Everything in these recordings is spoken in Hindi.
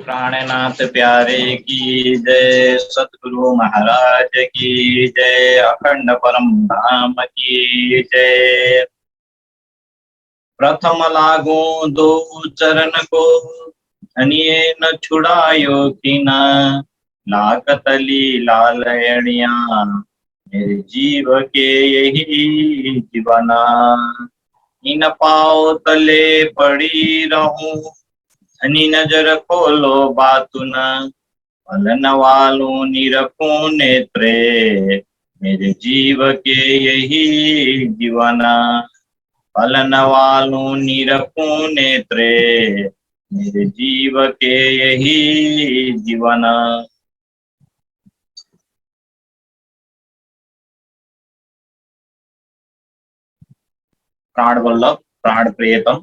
प्राणनाथ प्यारे की जय, सतगुरु महाराज की जय, अखंड परम धाम की जय। प्रथम लागू दो चरण को, धनिये न छुड़ायो किना, लागत लीला लयणिया, मेरे जीव के यही जीवना। इन पाओ तले पड़ी रहूं, धनी नजर खोलो बातुना, फलन वालों निरखूं नेत्रे, मेरे जीव के यही जीवना। फलन वालों निरखूं नेत्रे, मेरे जीव के यही जीवना। प्राण वल्लभ प्राण प्रियतम,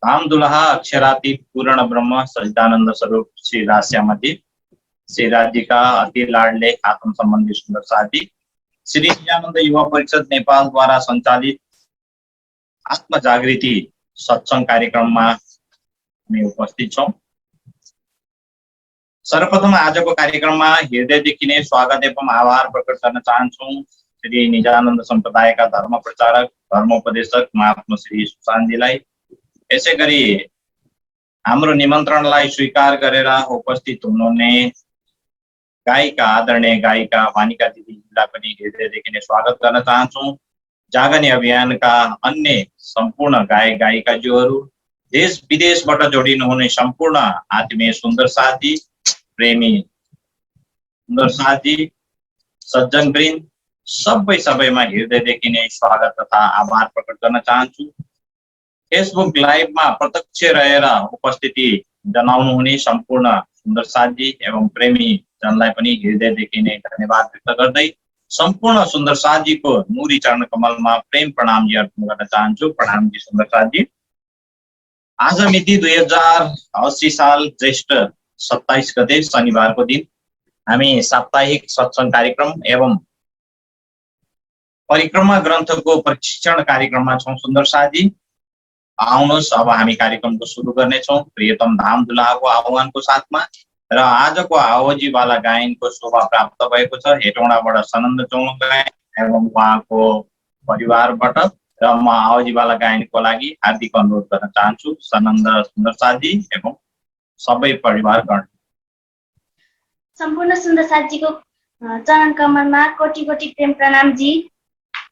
धाम दुल्हा अक्षरातीत पूर्ण ब्रह्म सच्चिदानंद स्वरूप श्री रास्यामती, श्री राज्य का अति लाडले आत्म संबंधी सुंदर साथी, श्री निजानंद युवा परिषद नेपाल द्वारा संचालित आत्म जागृति सत्संग कार्यक्रम में उपस्थित छौं। सर्वप्रथम आजको कार्यक्रममा हृदयदेखि नै स्वागत एवं आभार प्रकट गर्न चाहन्छौं श्री निजानन्द सम्प्रदायका धर्म प्रचारक धर्मोपदेशक महात्मा श्री सुशान्तजीलाई। यसै गरी हाम्रो निमन्त्रणलाई स्वीकार गरेर उपस्थित हुनुहुने गायिका आदरणीय गायिका वानिका दिदीलाई पनि हृदयदेखि नै स्वागत गर्न चाहन्छौं। जागने अभियानका अन्य सम्पूर्ण गायक गायिकाज्यूहरू, देश विदेशबाट जोडिनुहुने सम्पूर्ण आत्मीय सुन्दर साथी, प्रेमी सुन्दर साथी, सज्जनवृन्द, सबैमा हृदयदेखि नै स्वागत तथा आभार प्रकट गर्न चाहन्छु। फेसबुक लाइभमा प्रत्यक्ष रहेर उपस्थिति जनाउनुहुने सम्पूर्ण सुन्दर साथी एवं प्रेमी जनलाई पनि हृदयदेखि नै धन्यवाद व्यक्त गर्दै सम्पूर्ण सुन्दर साथीको नुरी चरण कमलमा प्रेम प्रणाम अर्पण गर्न चाहन्छु। प्रणाम जी सुन्दर साथी। आज मिति 2080 साल ज्येष्ठ 27 गते शनिबारको दिन हामी साप्ताहिक सत्संग कार्यक्रम एवं परिक्रमा ग्रन्थको प्रशिक्षण कार्यक्रममा छौं। सुन्दर साथी आउनुहोस्, अब हामी कार्यक्रमको सुरु गर्नेछौं प्रियतम धाम दुल्हाको आह्वानको साथमा। र आजको आवजीवाला गायनको शोभा प्राप्त भएको छ हेटौँडाबाट सनन्द चौलागाई एवं उहाँको परिवारबाट, र म आवजीवाला गायनको लागि हार्दिक अनुरोध गर्न चाहन्छु सनन्द सुन्दर साथी एवं सबै परिवारगण। सम्पूर्ण सुन्दर साथीको चरण कमलमा कोटि कोटि प्रेम प्रणाम जी।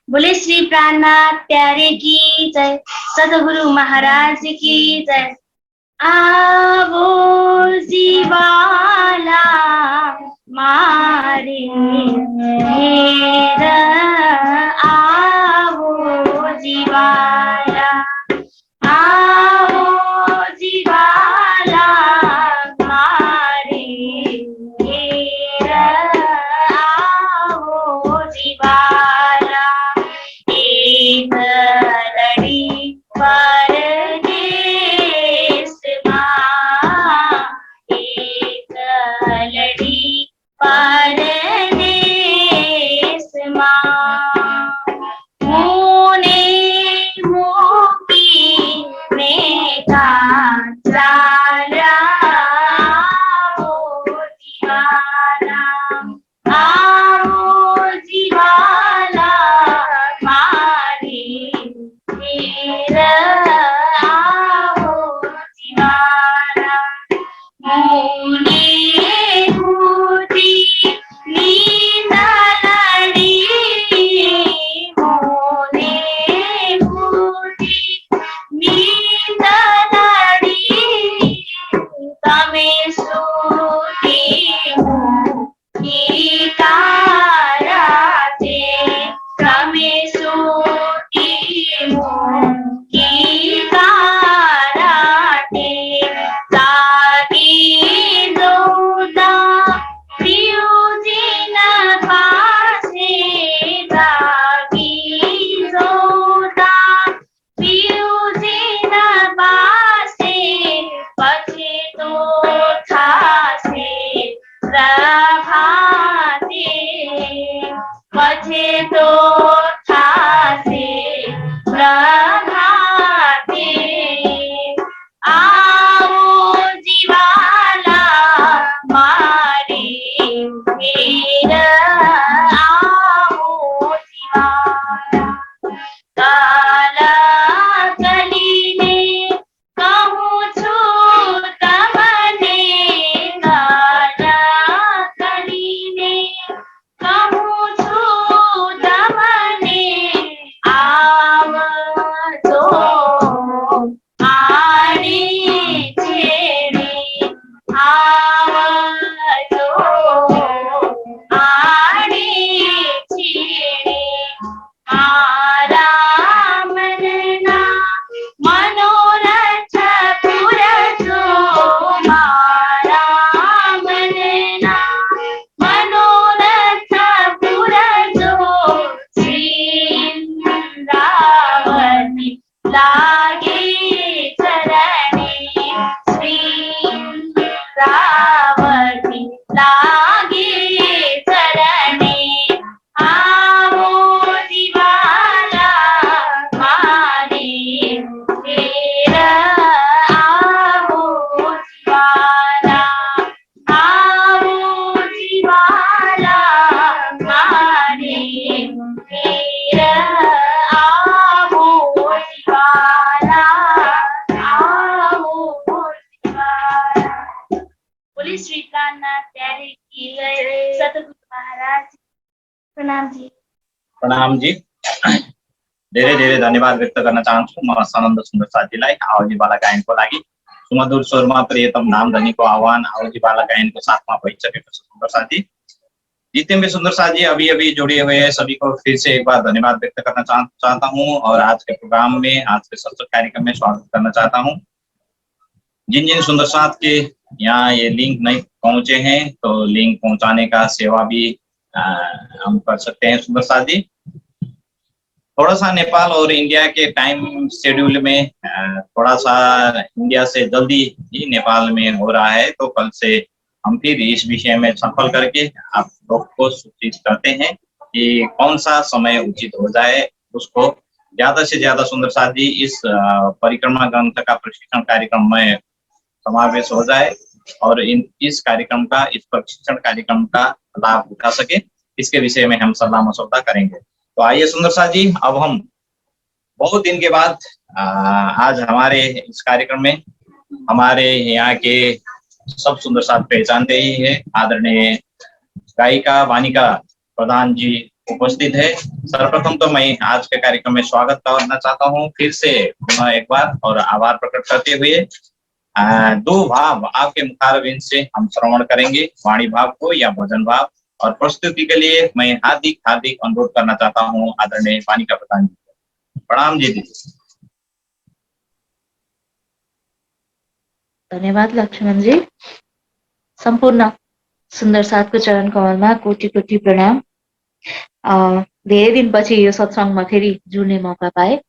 बोले श्री प्राणनाथ प्यारे की जय, सद्गुरु महाराज की जय। आवो जीवाला मारे मेरा, आवो जीवाला, आवो जीवाला मारे मेरा, आवो जीवाला। एक लड़ी पर जीवा प्रणाम जी। प्रणाम जी। धेरै धेरै धन्यवाद व्यक्त गर्न चाहन्छु म सनन्द सुन्दर साथीलाई आवाजी बाला गायनको लागि। सुमधुर स्वरमा प्रियतम नाम धनीको आह्वान आवाजी बाला गायन को साथमा भइसकेको छ सुन्दर साथी। जितेंद्र सुंदर साथ जी अभी अभी जुड़े हुए हैं, सभी को फिर से एक बार धन्यवाद व्यक्त करना चाहता हूँ और आज के प्रोग्राम में, आज के सत्र कार्यक्रम में स्वागत करना चाहता हूँ। जिन जिन सुंदर साथ के यहाँ ये लिंक नहीं पहुंचे हैं तो लिंक पहुंचाने का सेवा भी हम कर सकते हैं सुंदर साथ जी। थोड़ा सा नेपाल और इंडिया के टाइम शेड्यूल में थोड़ा सा इंडिया से जल्दी ही नेपाल में हो रहा है, तो कल से हम फिर इस विषय में संपर्क करके आप लोग को सूचित करते हैं कि कौन सा समय उचित हो जाए, उसको ज्यादा से ज्यादा सुंदर साथ जी इस परिक्रमा ग्रंथ का प्रशिक्षण कार्यक्रम में समावेश हो जाए और इस कार्यक्रम का, इस प्रशिक्षण कार्यक्रम का लाभ उठा सके, इसके विषय में हम सलाह मशवरा करेंगे। तो आइए सुंदर साथ जी, अब हम बहुत दिन के बाद आज हमारे इस कार्यक्रम में हमारे यहाँ के सब सुंदर साथ पहचानते ही है, आदरणीय गायिका वानिका प्रधान जी उपस्थित है। सर्वप्रथम तो मैं आज के कार्यक्रम में स्वागत करना चाहता हूँ फिर से पुनः एक बार और आभार प्रकट करते हुए दो भाव आपके मुखारबिंद से हम श्रवण करेंगे, वाणी भाव को या भजन भाव, और प्रस्तुति के लिए मैं हार्दिक हार्दिक अनुरोध करना चाहता हूँ आदरणीय वानिका प्रधान जी। प्रणाम जी दीदी। धन्यवाद लक्ष्मण जी। संपूर्ण सुन्दर साथको चरण कमलमा कोटि कोटि प्रणाम। धेरै दिनपछि यो सत्सङ्गमा फेरि जुड्ने मौका पाए।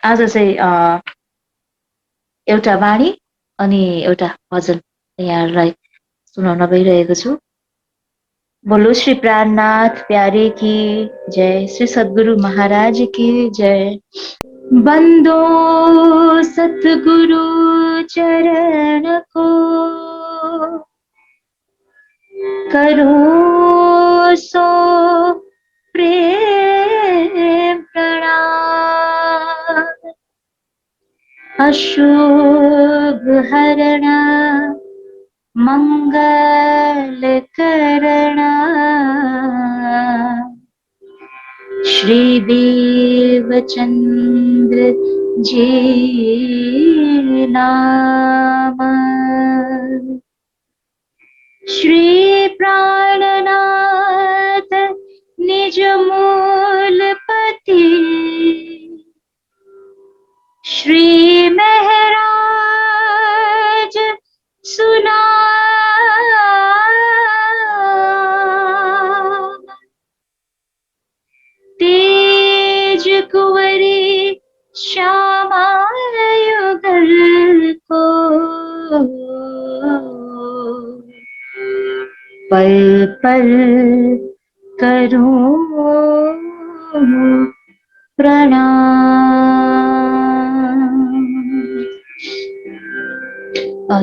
आज चाहिँ एउटा वाणी अनि एउटा भजन यहाँहरूलाई सुनाउन गइरहेको छु। बोलो श्री प्राणनाथ प्यारे की जय, श्री सद्गुरु महाराज की जय। बंदो सतगुरु चरण को, करो सो प्रेम प्रणाम। अशुभ हरण मंगल करणा, श्री देवचंद्र जी नाम। श्री प्राणनाथ निज मूलपति, श्री महराज सुना तेज कुंवरी श्यामा युगल को, पल पल करूं प्रणाम।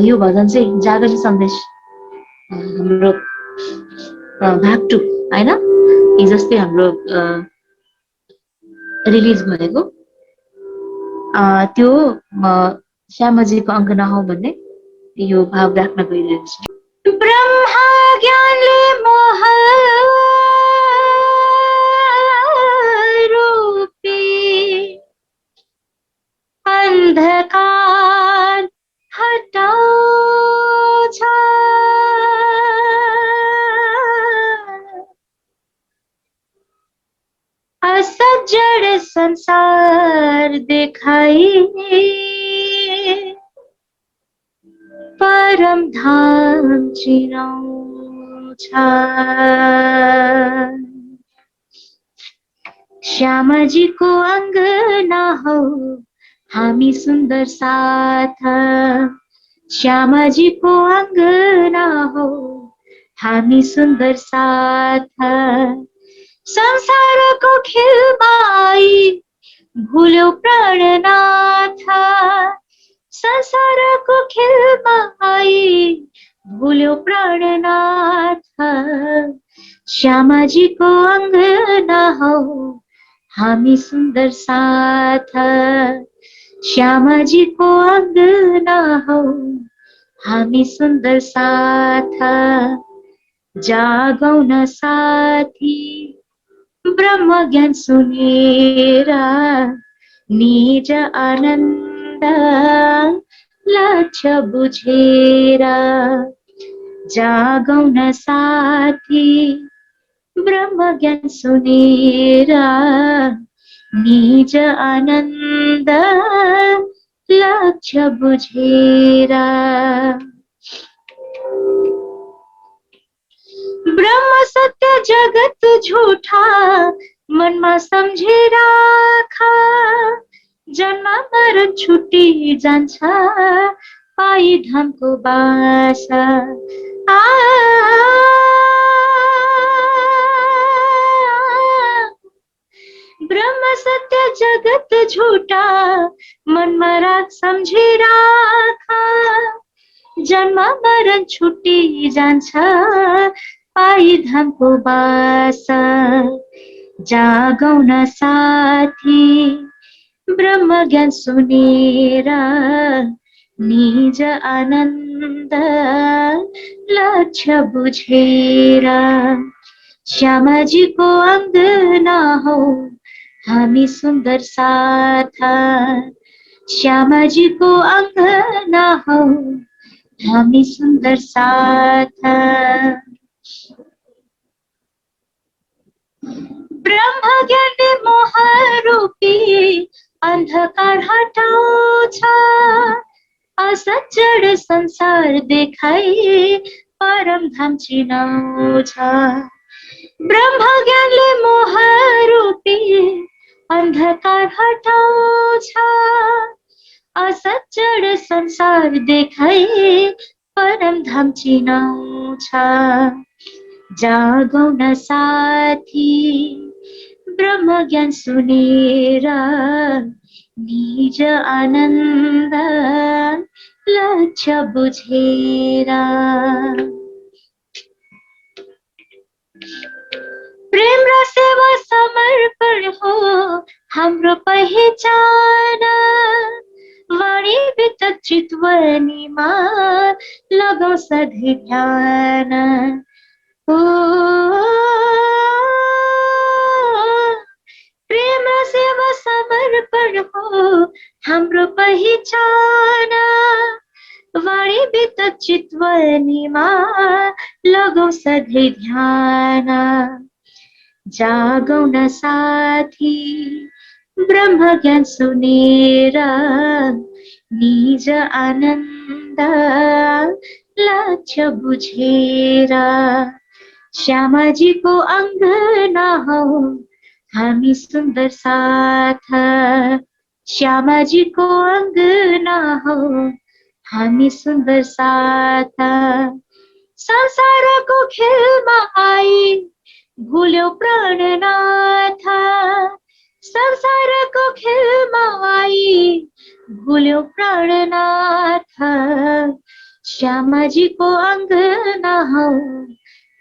यो भजन चाहिँ जागरण सन्देश हाम्रो भाग 2 हैन, हिजोस्ति हाम्रो रिलिज भएको त्यो श्यामजीको अङ्क नहौ भन्ने यो भाव राख्न गइरहेको छु। ब्रह्मा ज्ञानले मोह रूपी अंधकार हटाउँछ, असजड संसार देखाई परम धाम चिनाउँछ। श्यामजीको अङ्गना हौ हामी सुन्दर साथ, श्यामजीको अङ्गना हौ हामी सुन्दर साथ। संसारको खेलमा आई भुल्यो प्राणनाथ, संसारको खेलमा आई भुल्यो प्राणनाथ। श्यामजीको अङ्गना हौ हामी सुन्दर साथ, श्यामजीको अङ्गना हौ हामी सुन्दर साथ। जागौ न साथी ब्रह्म ज्ञान सुनेर निज आनन्द लक्ष्य बुझेर जागौ न साथी ब्रह्म ज्ञान सुनेर निज आनन्द लक्ष्य बुझेर ब्रह्म सत्य जगत झूठा मनमा सम्झेर राखा जन्म मरण छुटी जान्छ पाई धामको बासा आ ब्रह्म सत्य जगत झूठा मनमा राख सम्झेर राखा जन्म मरण छुटी जान्छ पाई धामको बासा जागौ न साथी ब्रह्म ज्ञान सुनेर निज आनन्द लक्ष्य बुझेर श्यामाजीको अङ्गना हौ हामी सुन्दर साथा श्यामाजीको अङ्गना हौ हामी सुन्दर साथा ब्रह्म ज्ञानले मोह रूपी अन्धकार हटाउँछ असज्जड संसार देखाई परम धाम चिनाउँछ ब्रह्म ज्ञानले मोह रूपी अन्धकार हटाउँछ असज्जड संसार देखाई परम धाम चिनाउँछ जागौ न साथी ब्रह्म ज्ञान सुनेर निज आनन्द लक्ष्य बुझेर प्रेम र सेवा समर्पण हो हाम्रो पहिचान वाणी वितक चितवनीमा लगाऊ सधैँ ध्यान ओ प्रेम र सेवा समर्पण हो हाम्रो पहिचान वाणी वितक चितवनीमा लगाऊ सधैँ ध्यान जागौ न साथी ब्रह्म ज्ञान सुनेर निज आनन्द लक्ष्य बुझेर श्यामाजीको अङ्गना हौ हामी सुन्दर साथा श्यामाजीको अङ्गना हौ हामी सुन्दर साथा संसारको खेलमा आई भुल्यो प्राणनाथ संसारको खेलमा आई भुल्यो प्राणनाथ श्यामाजीको अङ्गना हौ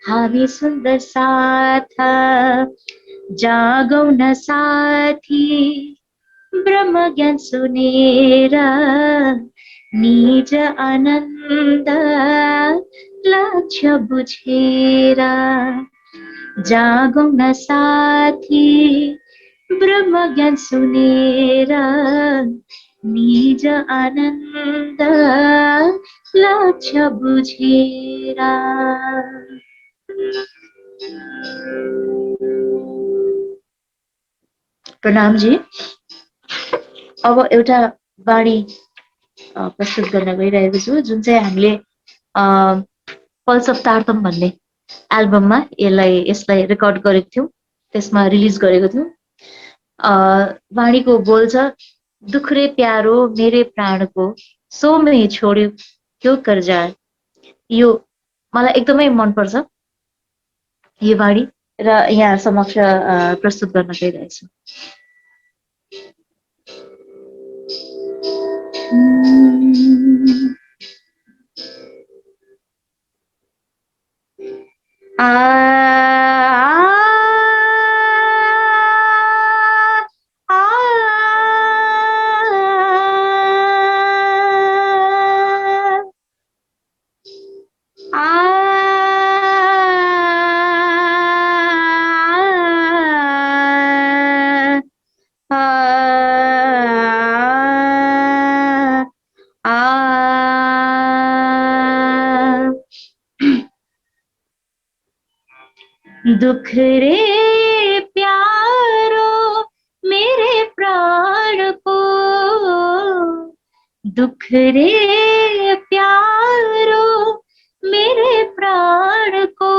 हामी सुन्दर साथा जागौ न साथी ब्रह्म ज्ञान सुनेर निज आनन्द लक्ष्य बुझेर जागौ न साथी ब्रह्म ज्ञान सुनेर निज आनन्द लक्ष्य बुझेर प्रणाम जी। अब एउटा वाणी प्रस्तुत गर्न गइरहेको छु जुन चाहिँ हामीले पल्स अफ तारतम भन्ने एल्बममा यसलाई रेकर्ड गरेको थियौँ, त्यसमा रिलिज गरेको थियौँ। वाणीको बोल छ दुख्रे प्यारो मेरे प्राणको सोमै छोड्यो त्यो कर्जार। यो मलाई एकदमै मनपर्छ यो वाणी र यहाँ समक्ष प्रस्तुत गर्न गइरहेछु। दुख रे प्यारो मेरे प्राण को, दुख रे प्यारो मेरे प्राण को,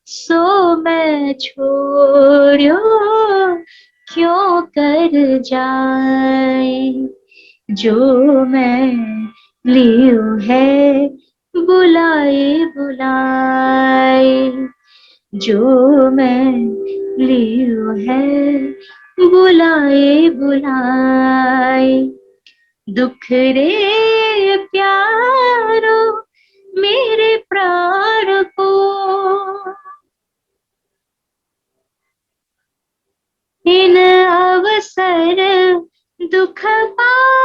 सो मैं छोड़ो क्यों कर जाए, जो मैं लियो है बुलाए बुलाए, जो मैं लियो है बुलाए बुलाए। दुख रे प्यारो मेरे प्राण को, इन अवसर दुख पाए,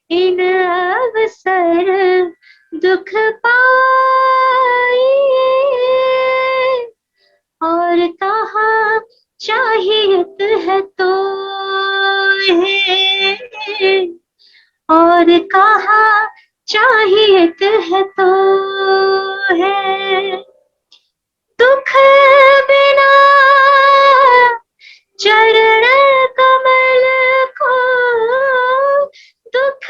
इन अवसर दुख पाए, और कहाँ चाहिए है तो है, और कहाँ चाहिए है तो है, दुख बिना चरण कमल को, दुख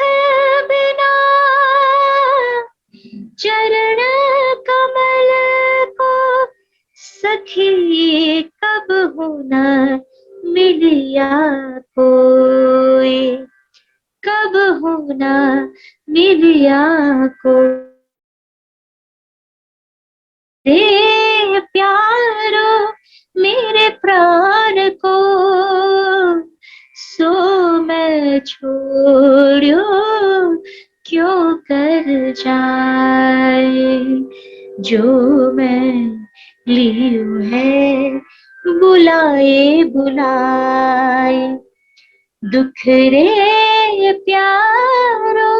बिना चरण कमल को, सखी कब होना मिलिया कोई, कब होना मिलिया को, रे प्यारो मेरे प्राण को, सो मैं छोड़ो क्यों कर जाए, जो मैं लियो है बुलाए बुलाए। दुख रे प्यारो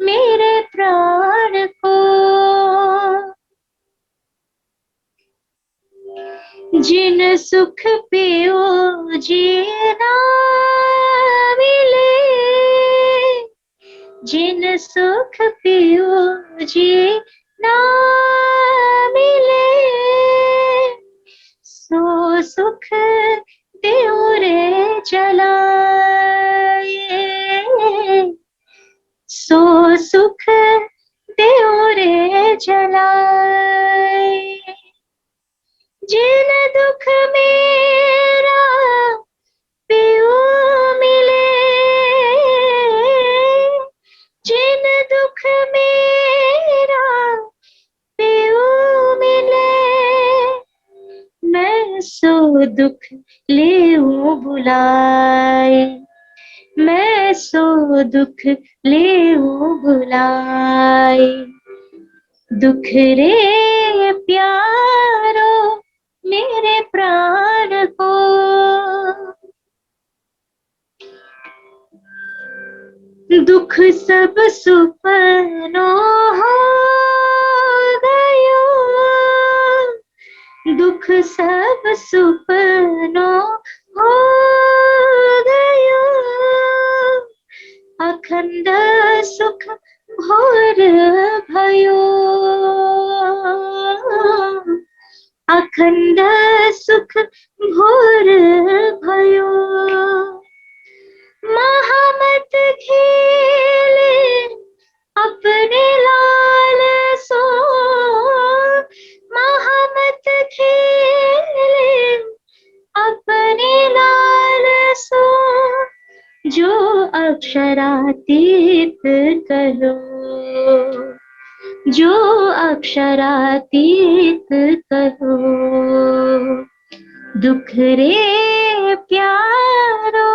मेरे प्राण को, जिन सुख पियो जीना मिले, जिन सुख पियो जीना मिले, सो सुख देओ रे जलाए, सो सुख देओ रे जलाए। जिन दुख मेरा पियो मिले, जिन दुख मेरा पियो मिले, मैं सो दुख लेऊं बुलाए, मैं सो दुख लेऊं बुलाए। दुख रे प्यारो मेरे प्राण को, दुख सब सुपनों हो गयो, दुख सब सुपनों हो गयो, अखंड सुख भोर भयो, अखंड सुख भोर भयो। महामत खेले अपने लाल सो, महामत खेले अपने लाल सो, जो अक्षरातीत कहो, जो अक्षरातीत कहो। दुख रे प्यारो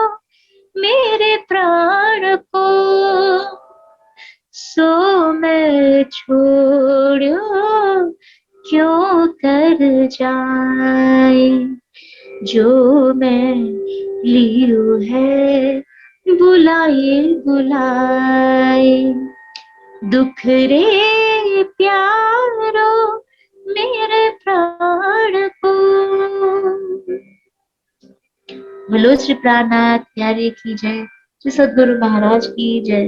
मेरे प्राण को, सो मैं छोड़ो क्यों कर जाए, जो मैं लियो है बुलाए बुलाए। दुख रे प्यारो मेरे प्राण को। बोलो श्री प्राणनाथ प्यारे की जय, श्री सद्गुरु महाराज की जय।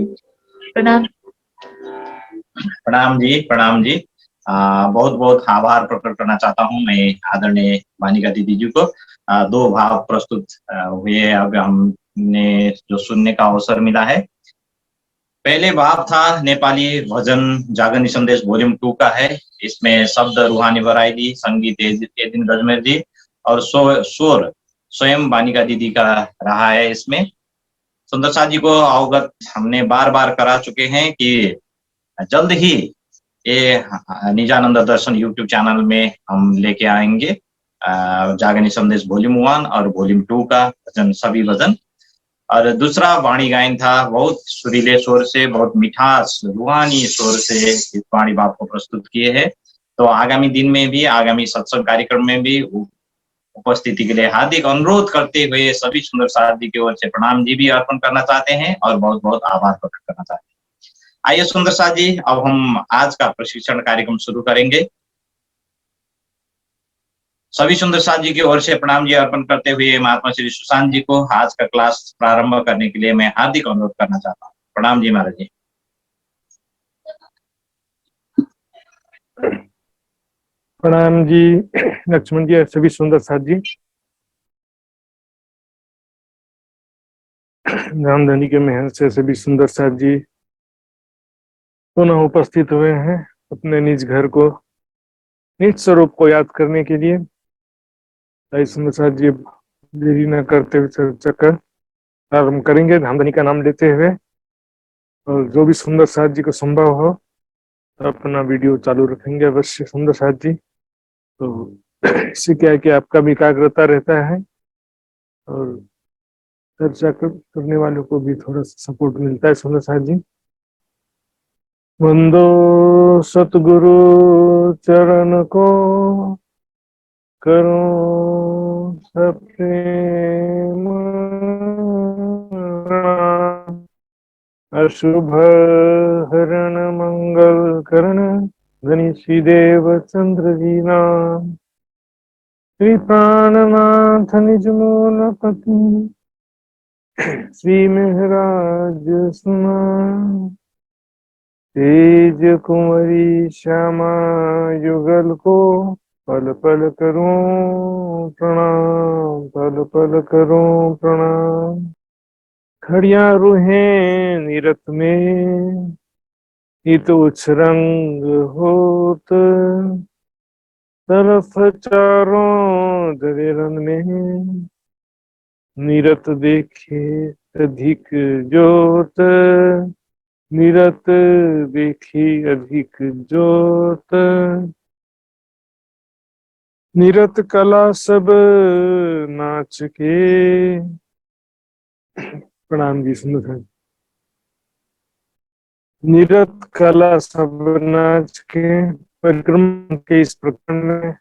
प्रणाम। प्रणाम जी, प्रणाम जी। बहुत बहुत आभार प्रकट करना चाहता हूँ मैं आदरणीय वानिका दीदी जी को। दो भाव प्रस्तुत हुए, अब हमने जो सुनने का अवसर मिला है। पहले भाव था नेपाली भजन जागनी संदेश वॉल्यूम 2 का है। इसमें शब्द रूहानी बराइली, संगीत एदिन गजमेर जी और स्वर स्वयं वानिका दीदी का रहा है। इसमें सुंदर साथ जी को अवगत हमने बार बार करा चुके हैं कि जल्द ही ये निजानंद दर्शन यूट्यूब चैनल में हम लेके आएंगे जागनी संदेश वॉल्यूम 1 और वॉल्यूम 2 का भजन, सभी भजन। और दूसरा वाणी गायन था, बहुत सुरीले स्वर से, बहुत मिठास रूहानी स्वर से इस वाणी बाप को प्रस्तुत किए हैं। तो आगामी दिन में भी, आगामी सत्संग कार्यक्रम में भी उपस्थिति के लिए हार्दिक अनुरोध करते हुए सभी सुंदर साथ जी की ओर से प्रणाम जी भी अर्पण करना चाहते हैं और बहुत बहुत आभार प्रकट करना चाहते हैं। आइए सुंदर साथ जी, अब हम आज का प्रशिक्षण कार्यक्रम शुरू करेंगे। सभी सुंदर साथ जी की ओर से प्रणाम जी अर्पण करते हुए महात्मा श्री सुशांत जी को आज का क्लास प्रारंभ करने के लिए मैं हार्दिक अनुरोध करना चाहता हूँ। प्रणाम जी महाराज जी। प्रणाम जी लक्ष्मण जी, सभी सुंदर साथ जी। रामधनी के महल से सभी सुंदर साथ जी पुनः उपस्थित हुए हैं अपने निज घर को, निज स्वरूप को याद करने के लिए। सुंदर साथ जी देरी न करते हुए चर्चा कर प्रारंभ करेंगे रामधनी का नाम लेते हुए। और जो भी सुंदर साथ जी को संभव हो तो अपना वीडियो चालू रखेंगे अवश्य सुंदर साथ जी। तो इससे क्या है कि आपका भी एकाग्रता रहता है और चर्चा करने वालों को भी थोड़ा सा सपोर्ट मिलता है। सुंदर साथ जी, वंदो सतगुरु चरण को, करो सप्रेम प्रणाम। अशुभ हरण मंगल करण गणेशी देव चंद्र जी नाम। श्री प्राणनाथ निज मूल पति, श्री मेहराज सुना। तेज कुंवरी श्यामा युगल को, पल पल करूं प्रणाम, पल पल करूं प्रणाम। खड़िया रूहें निरत में, इत उच्च रंग होत। तरफ चारों दरेरन में, निरत देखे अधिक जोत। निरत देखी अधिक जोत। निरत कला सब नाच के। प्रणाम जी सुंदर। निरत कला सब नाच के परिक्रम के इस प्रकरण में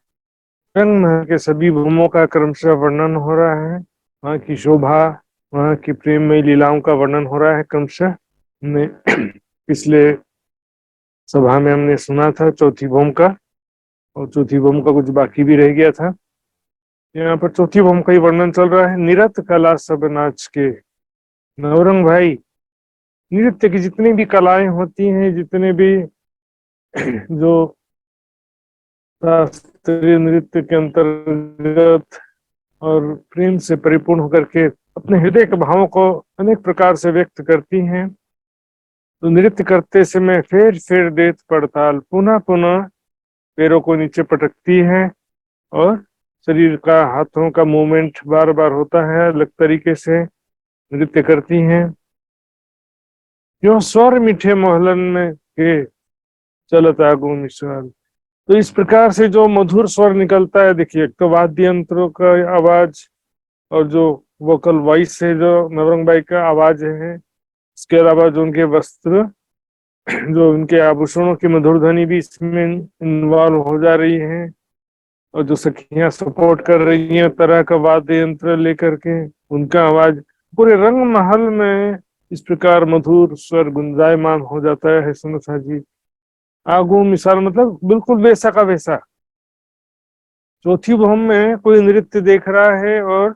रंग महल के सभी भूमों का क्रमशः वर्णन हो रहा है। वहाँ की शोभा, वहाँ की प्रेममयी लीलाओं का वर्णन हो रहा है क्रमशः। हमने पिछले सभा में हमने सुना था चौथी भूम का, और चौथी भूम का कुछ बाकी भी रह गया था। यहाँ पर चौथी भूम का ही वर्णन चल रहा है। निरत कला सब नाच के। नवरंग भाई, नृत्य की जितनी भी कलाएं होती हैं, जितने भी जो शास्त्रीय नृत्य के अंतर्गत और प्रेम से परिपूर्ण होकर के अपने हृदय के भावों को अनेक प्रकार से व्यक्त करती हैं, तो नृत्य करते समय फेर फेर देत पड़ताल, पुनः पुनः पैरों को नीचे पटकती है और शरीर का, हाथों का मूवमेंट बार बार होता है, अलग तरीके से नृत्य करती हैं। जो स्वर मीठे मोहलन में के चलत आगू निशाल। तो इस प्रकार से जो मधुर स्वर निकलता है, देखिए एक तो वाद्य यंत्रों का आवाज और जो वोकल वॉइस है, जो नवरंग बाई का आवाज है, इसके अलावा जो उनके वस्त्र, जो उनके आभूषणों की मधुर ध्वनि भी इसमें इन्वॉल्व हो जा रही है। और जो सखियां सपोर्ट कर रही हैं तरह का वाद्य यंत्र लेकर के, उनका आवाज पूरे रंग महल में इस प्रकार मधुर स्वर गुंजायमान हो जाता है। सुनसा जी, आगू मिसाल मतलब बिल्कुल वैसा का वैसा। चौथी भूम में कोई नृत्य देख रहा है और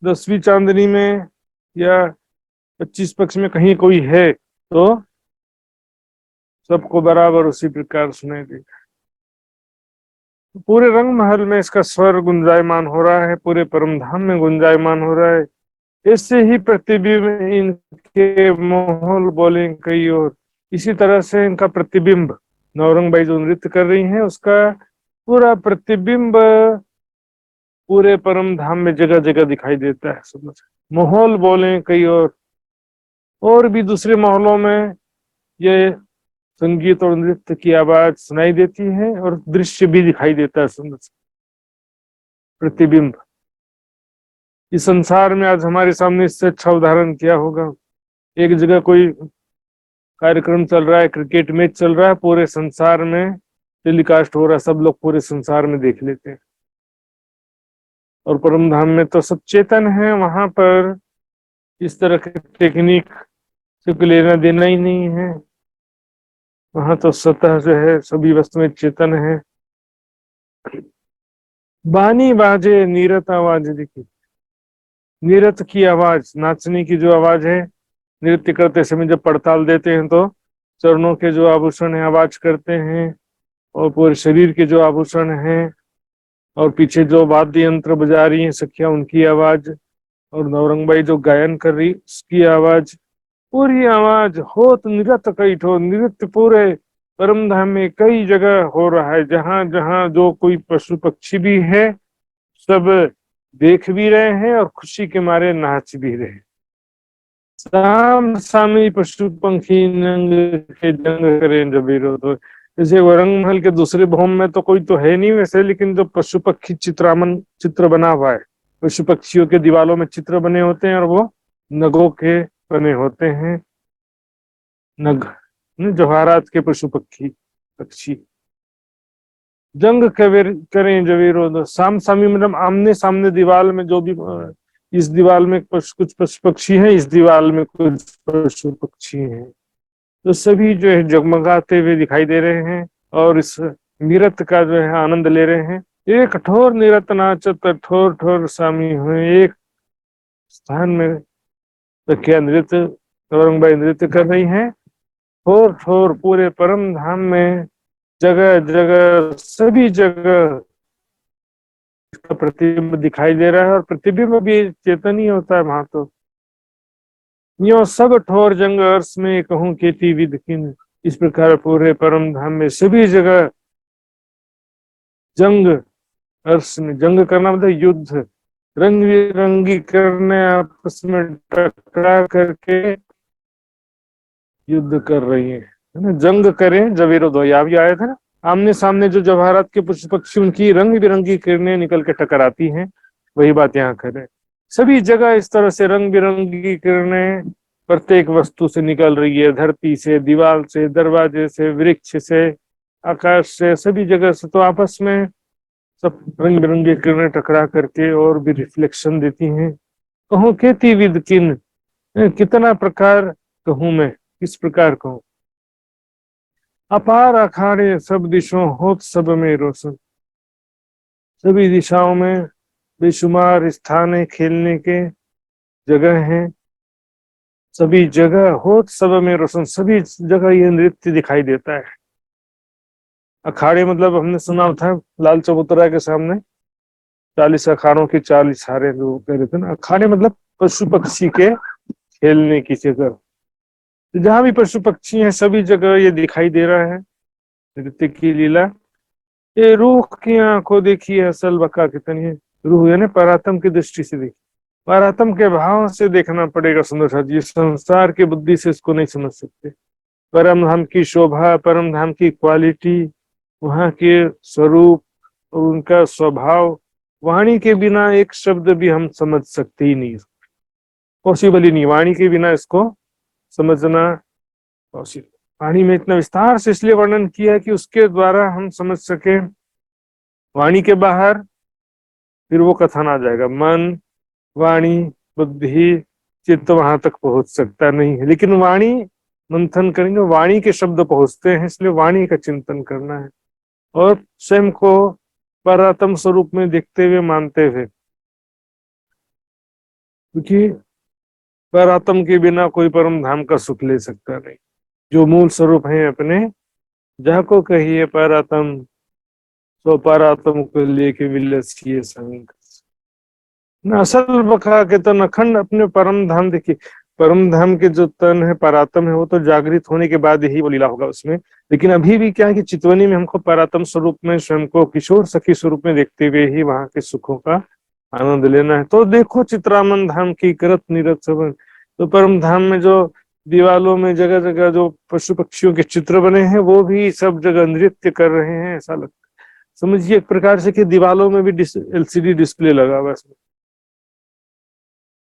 10वीं चांदनी में या 25 पक्ष में कहीं कोई है, तो सबको बराबर उसी प्रकार सुनाई देगा। पूरे रंग महल में इसका स्वर गुंजायमान हो रहा है, पूरे परम धाम में गुंजायमान हो रहा है। इससे ही प्रतिबिंब इनके माहौल बोले कई और, इसी तरह से इनका प्रतिबिंब नौरंगबाई जो नृत्य कर रही हैं उसका पूरा प्रतिबिंब पूरे परम धाम में जगह जगह दिखाई देता है। समझ, माहौल बोले कई और भी दूसरे माहौलों में ये संगीत और नृत्य की आवाज सुनाई देती है और दृश्य भी दिखाई देता है। समझ, प्रतिबिंब इस संसार में आज हमारे सामने इससे अच्छा उदाहरण क्या होगा। एक जगह कोई कार्यक्रम चल रहा है, क्रिकेट मैच चल रहा है, पूरे संसार में टेलीकास्ट हो रहा है, सब लोग पूरे संसार में देख लेते हैं। और परम धाम में तो सब चेतन है, वहां पर इस तरह की टेक्निक से कोई लेना देना ही नहीं है। वहां तो स्वतः जो है सभी वस्तुएं चेतन है। बानी बाजे नीरत आवाज देखी, नीरत की आवाज, नाचने की जो आवाज है, नृत्य करते समय जब पड़ताल देते हैं तो चरणों के जो आभूषण है आवाज करते हैं, और पूरे शरीर के जो आभूषण हैं, और पीछे जो वाद्य यंत्र बजा रही हैं सखिया उनकी आवाज, और नौरंगबाई जो गायन कर रही उसकी आवाज, पूरी आवाज होत नृत्य कई ठो नृत्य पूरे परम धाम में कई जगह हो रहा है। जहां जहां जो कोई पशु पक्षी भी है सब देख भी रहे हैं और खुशी के मारे नाच भी रहे हैं। साम सामी पशु पंखी नंग के जंग करें जब विरोध। जैसे वरंग महल के दूसरे भवन में तो कोई तो है नहीं वैसे, लेकिन जो पशु पक्षी चित्र बना हुआ है, पशु पक्षियों के दीवालों में चित्र बने होते हैं और वो नगों के बने होते हैं। नग जवाहरात के पशु पक्षी जंग करें जब विरोध। साम सामी मतलब आमने सामने दीवाल में जो भी, इस दीवाल में कुछ पशु पक्षी हैं, इस दीवाल में कुछ पशु पक्षी हैं, तो सभी जो है जगमगाते हुए दिखाई दे रहे हैं और इस नृत्य का जो है आनंद ले रहे हैं। एक ठोर नृत्य नाचत ठोर ठोर सामी हुए, एक स्थान में सखिया नृत्य नौरंगबाई नृत्य कर रही हैं, ठोर ठोर पूरे परम धाम में जगह जगह सभी जगह इसका प्रतिबिंब दिखाई दे रहा है। और प्रतिबिंब भी चेतन ही होता है वहां तो। यो सब ठोर जंग अर्श में कहूं खेती विद किन, इस प्रकार पूरे परम धाम में सभी जगह जंग, अर्श में जंग करना मतलब युद्ध, रंग बिरंगी करने आपस में टकरा करके युद्ध कर रही है ना। जंग करें जब विरोध हो, या भी आया था ना, आमने सामने जो जवाहरात के पशु पक्षी उनकी रंग बिरंगी किरणें निकल के टकराती हैं, वही बात यहाँ करें। सभी जगह इस तरह से रंग बिरंगी किरणें प्रत्येक वस्तु से निकल रही है, धरती से, दीवार से, दरवाजे से, वृक्ष से, आकाश से, सभी जगह से। तो आपस में सब रंग बिरंगी किरणें टकरा करके और भी रिफ्लेक्शन देती हैं। कहूँ खेती विद किन, कितना प्रकार कहूँ मैं, किस प्रकार कहूँ। अपार अखाड़े सब दिशों होत सब में रोशन, सभी दिशाओं में बेशुमार स्थान है, खेलने के जगह हैं, सभी जगह होत सब में रोशन, सभी जगह ये नृत्य दिखाई देता है। अखाड़े मतलब हमने सुना था लाल चबूतरा के सामने 40 अखाड़ों की 40 हारे जो कह रहे थे ना। अखाड़े मतलब पशु पक्षी के खेलने की जगह, जहां भी पशु पक्षी हैं सभी जगह ये दिखाई दे रहा है नृत्य की लीला। ये रूह की आंखों देखी है असल बका कितनी है, रूह यानी परात्म की दृष्टि से देखी, परात्म के भाव से देखना पड़ेगा। सुंदर जी संसार की बुद्धि से इसको नहीं समझ सकते। परम धाम की शोभा, परम धाम की क्वालिटी, वहां के स्वरूप और उनका स्वभाव, वाणी के बिना एक शब्द भी हम समझ सकते ही नहीं, पॉसिबल ही नहीं। वाणी के बिना इसको समझना पॉसिबल। वाणी में इतना विस्तार से इसलिए वर्णन किया है कि उसके द्वारा हम समझ सके। वाणी के बाहर फिर वो कथन आ जाएगा, मन, वाणी, बुद्धि, चित्त वहां तक पहुंच सकता नहीं है। लेकिन वाणी मंथन करेंगे, वाणी के शब्द पहुंचते हैं, इसलिए वाणी का चिंतन करना है और स्वयं को परात्म स्वरूप में देखते हुए, मानते हुए, क्योंकि परात्म के बिना कोई परम धाम का सुख ले सकता नहीं। जो मूल स्वरूप है अपने, जाको कहिए परातम, सो परातम को लेके विलसिए संग। न असल बका के तन अखंड अपने परम धाम देखिए, परम धाम के जो तन है परातम है वो तो जागृत होने के बाद ही वो लीला होगा उसमें। लेकिन अभी भी क्या है कि चितवनी में हमको परातम स्वरूप में स्वयं को किशोर सखी स्वरूप में देखते हुए ही वहां के सुखों का आनंद लेना है। तो देखो चित्रामन धाम की करत निरत सबन, तो परम धाम में जो दीवालों में जगह जगह जो पशु पक्षियों के चित्र बने हैं वो भी सब जगह नृत्य कर रहे हैं। ऐसा लगता समझिए एक प्रकार से कि दीवालों में भी LCD डिस्प्ले लगा हुआ है।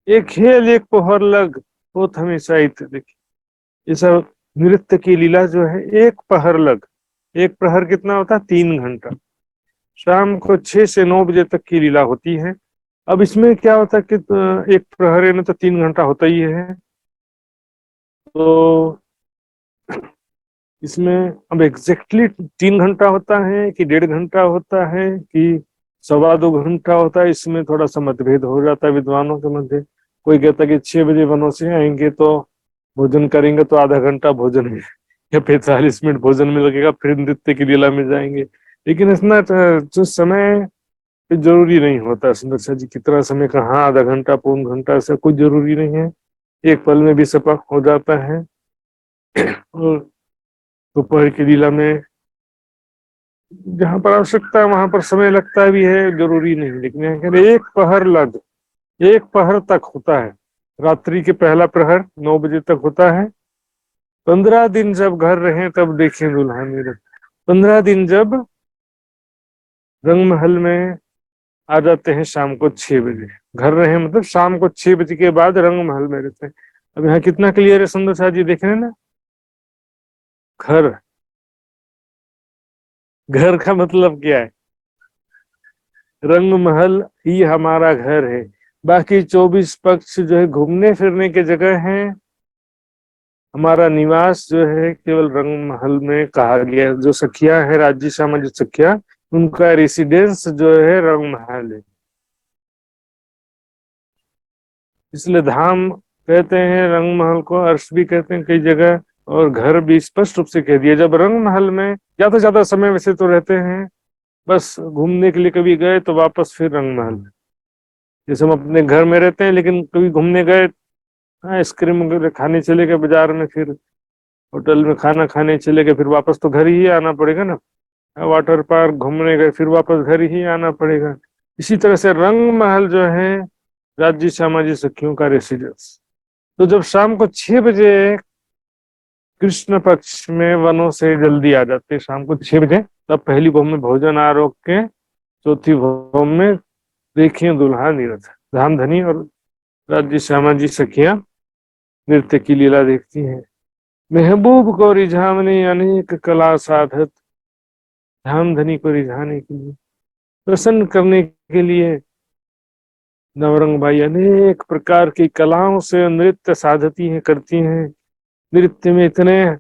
एक खेल एक पोहर लग होत हमेशा इत, देखिए ये सब नृत्य की लीला जो है एक पहर लग, एक प्रहर कितना होता है 3 घंटा, शाम को 6 से 9 बजे तक की लीला होती है। अब इसमें क्या होता है कि एक प्रहर है ना तो 3 घंटा होता ही है। तो इसमें अब एग्जैक्टली 3 घंटा होता है कि 1.5 घंटा होता है कि 2.25 घंटा होता है, इसमें थोड़ा सा मतभेद हो जाता है विद्वानों के मध्य। कोई कहता है कि 6 बजे वनों से आएंगे तो भोजन करेंगे तो आधा घंटा भोजन में या 45 मिनट भोजन में लगेगा, फिर नृत्य की लीला में जाएंगे। लेकिन इतना जो समय जरूरी नहीं होता सुंदर जी, कितना समय कहाँ, आधा घंटा पौन घंटा से कोई जरूरी नहीं है, एक पल में भी सपा हो जाता है। और दोपहर की लीला में जहां पर आवश्यकता है वहां पर समय लगता भी है, जरूरी नहीं। लेकिन यहाँ कह रहे एक पहर लग, एक पहर तक होता है, रात्रि के पहला प्रहर 9 बजे तक होता है। 15 दिन जब घर रहे तब देखें दुल्हन मेरे, 15 दिन जब रंग महल में आ जाते हैं शाम को 6 बजे, घर रहे मतलब शाम को 6 बजे के बाद रंग महल में रहते हैं। अब यहाँ कितना क्लियर है सुंदर शाह जी, देख रहे हैं ना, घर, घर का मतलब क्या है, रंग महल ही हमारा घर है। बाकी 24 पक्ष जो है घूमने फिरने के जगह हैं, हमारा निवास जो है केवल रंग महल में कहा गया है। जो सखिया है राज्य श्यामा जो सखिया, उनका रेसिडेंस जो है रंग महल है, इसलिए धाम कहते हैं रंग महल को, अर्श भी कहते हैं कई जगह, और घर भी स्पष्ट रूप से कह दिया। जब रंग महल में ज्यादा समय वैसे तो रहते हैं, बस घूमने के लिए कभी गए तो वापस फिर रंग महल। जैसे हम अपने घर में रहते हैं लेकिन कभी घूमने गए, आइसक्रीम वगैरह खाने चले गए बाजार में, फिर होटल में खाना खाने चले गए, फिर वापस तो घर ही आना पड़ेगा ना। वाटर पार्क घूमने गए फिर वापस घर ही आना पड़ेगा। इसी तरह से रंग महल जो है राज्य श्यामा जी सखियों का रेसिडेंस। तो जब शाम को 6 बजे कृष्ण पक्ष में वनों से जल्दी आ जाते शाम को 6 बजे, तब पहली भोम में भोजन आरोग के, चौथी भोम में देखिए दुल्हा निरथ, धामधनी और राज्य श्यामा जी सखियां नृत्य की लीला देखती हैं। महबूब को रिझावने अनेक कला साधत, धामधनी को रिझाने के लिए, प्रसन्न करने के लिए नवरंग बाई अनेक प्रकार की कलाओं से नृत्य साधती हैं, करती हैं। नृत्य में इतने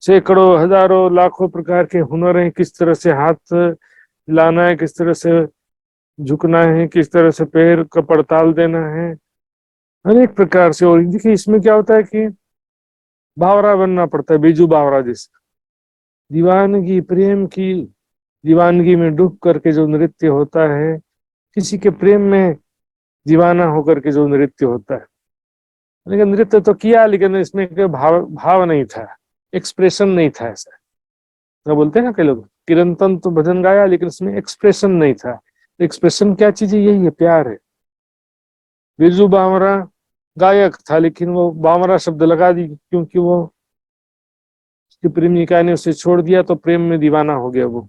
सैकड़ों हजारों लाखों प्रकार के हुनर हैं, किस तरह से हाथ हिलाना है, किस तरह से झुकना है, किस तरह से पैर का पड़ताल देना है, अनेक प्रकार से। और देखिए इसमें क्या होता है कि बावरा बनना पड़ता है, बीजू बावरा जैसे दीवानगी, प्रेम की दीवानगी में डूब करके जो नृत्य होता है, किसी के प्रेम में दीवाना होकर के जो नृत्य होता है। लेकिन नृत्य तो किया लेकिन इसमें भाव नहीं था, एक्सप्रेशन नहीं था। ऐसा तो बोलते हैं ना कई लोग, कीर्तन तो भजन गाया लेकिन इसमें एक्सप्रेशन नहीं था। एक्सप्रेशन क्या चीज है, यही है, प्यार है। बिरजू बावरा गायक था लेकिन वो बावरा शब्द लगा दी क्योंकि वो उसकी प्रेमिका ने उसे छोड़ दिया तो प्रेम में दीवाना हो गया। वो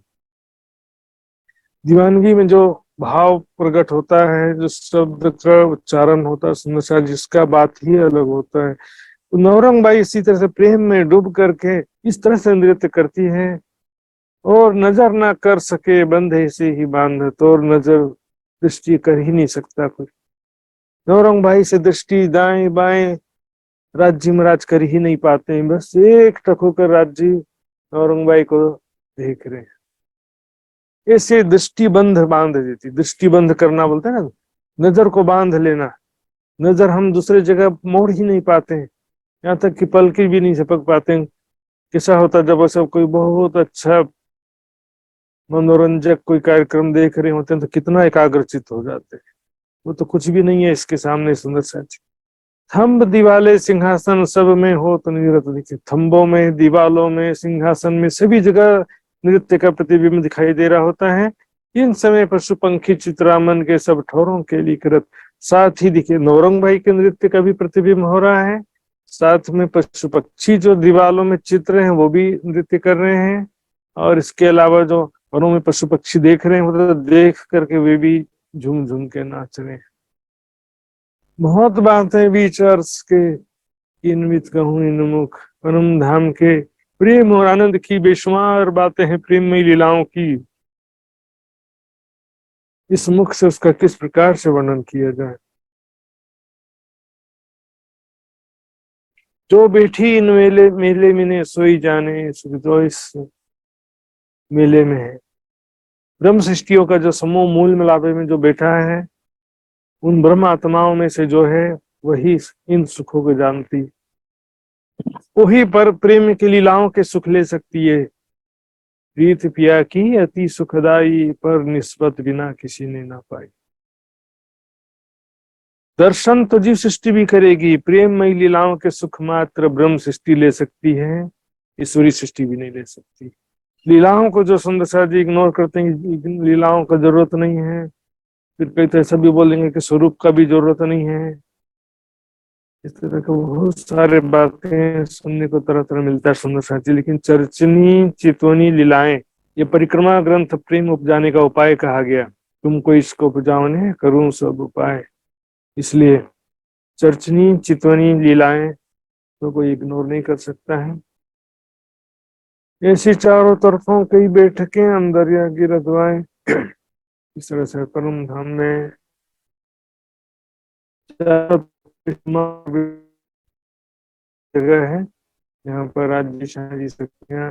दीवानगी में जो भाव प्रकट होता है, जो शब्द का उच्चारण होता है सुंदर, जिसका बात ही अलग होता है। तो नवरंग बाई इसी तरह से प्रेम में डूब करके इस तरह से नृत्य करती है, और नजर ना कर सके बंधे से ही बांध, तो और नजर दृष्टि कर ही नहीं सकता कोई। नवरंग भाई से दृष्टि दाएं बाएं राज्य महाराज कर ही नहीं पाते हैं, बस एक टक होकर राज्य नवरंग बाई को देख रहे हैं। ऐसे दृष्टि बंध बांध देती, दृष्टि बंध करना बोलते हैं ना, नजर को बांध लेना। नजर हम दूसरे जगह मोड़ ही नहीं पाते हैं, यहाँ तक कि पलके भी नहीं झपक पाते। कैसा होता जब वो सब कोई बहुत अच्छा मनोरंजक कोई कार्यक्रम देख रहे होते हैं तो कितना एकाग्रचित हो जाते हैं। वो तो कुछ भी नहीं है इसके सामने सुंदर सा थंब दीवाले सिंहासन सब में हो तो निरत दिखे। थंबों में, दीवालों में, सिंहासन में, सभी जगह नृत्य का प्रतिबिंब दिखाई दे रहा होता है। इन समय पशु पंखी चित्रामन के सब ठौरों के लिए कृत। साथ ही दिखे नौरंग भाई के नृत्य का भी प्रतिबिंब हो रहा है, साथ में पशु पक्षी जो दीवालों में चित्र हैं वो भी नृत्य कर रहे हैं, और इसके अलावा जो वनों में पशु पक्षी देख रहे हैं वो तो देख करके वे भी झूम झूम के नाच रहे हैं। बहुत बातें विचार्स के किन्वित कहूं इन मुख, परम धाम के प्रेम और आनंद की बेशुमार बातें हैं प्रेममयी लीलाओं की। इस मुख से उसका किस प्रकार से वर्णन किया जाए। जो बैठी इन मेले मेले में ने सोई जाने, सुख तो इस मेले में है। ब्रह्म सृष्टियों का जो समूह मूल मिलापे में जो बैठा है, उन ब्रह्म आत्माओं में से जो है वही इन सुखों को जानती, वही पर प्रेम की लीलाओं के सुख ले सकती है। प्रीत पिया की अति सुखदाई, पर निस्बत बिना किसी ने ना पाई। दर्शन तो जीव सृष्टि भी करेगी, प्रेममयी लीलाओं के सुख मात्र ब्रह्म सृष्टि ले सकती है, ईश्वरी सृष्टि भी नहीं ले सकती। लीलाओं को जो सुंदर सा जी इग्नोर करते हैं, लीलाओं का जरूरत नहीं है, फिर कई तो ऐसा भी बोलेंगे कि स्वरूप का भी जरूरत नहीं है। इस तरह के बहुत सारे बातें सुनने को तरह तरह मिलता है सुंदर सा जी। लेकिन चर्चनी चितवनी लीलाएं, ये परिक्रमा ग्रंथ प्रेम उपजाने का उपाय कहा गया। तुमको इसको उपजाने करूं सब उपाय। इसलिए चर्चनी चितवनी लीलाएं तो कोई इग्नोर नहीं कर सकता है। ऐसी चारों तरफों कई बैठकें अंदर या गिरदवाएं। इस तरह से परम धाम में जगह है यहाँ पर राज्य शाही सखियां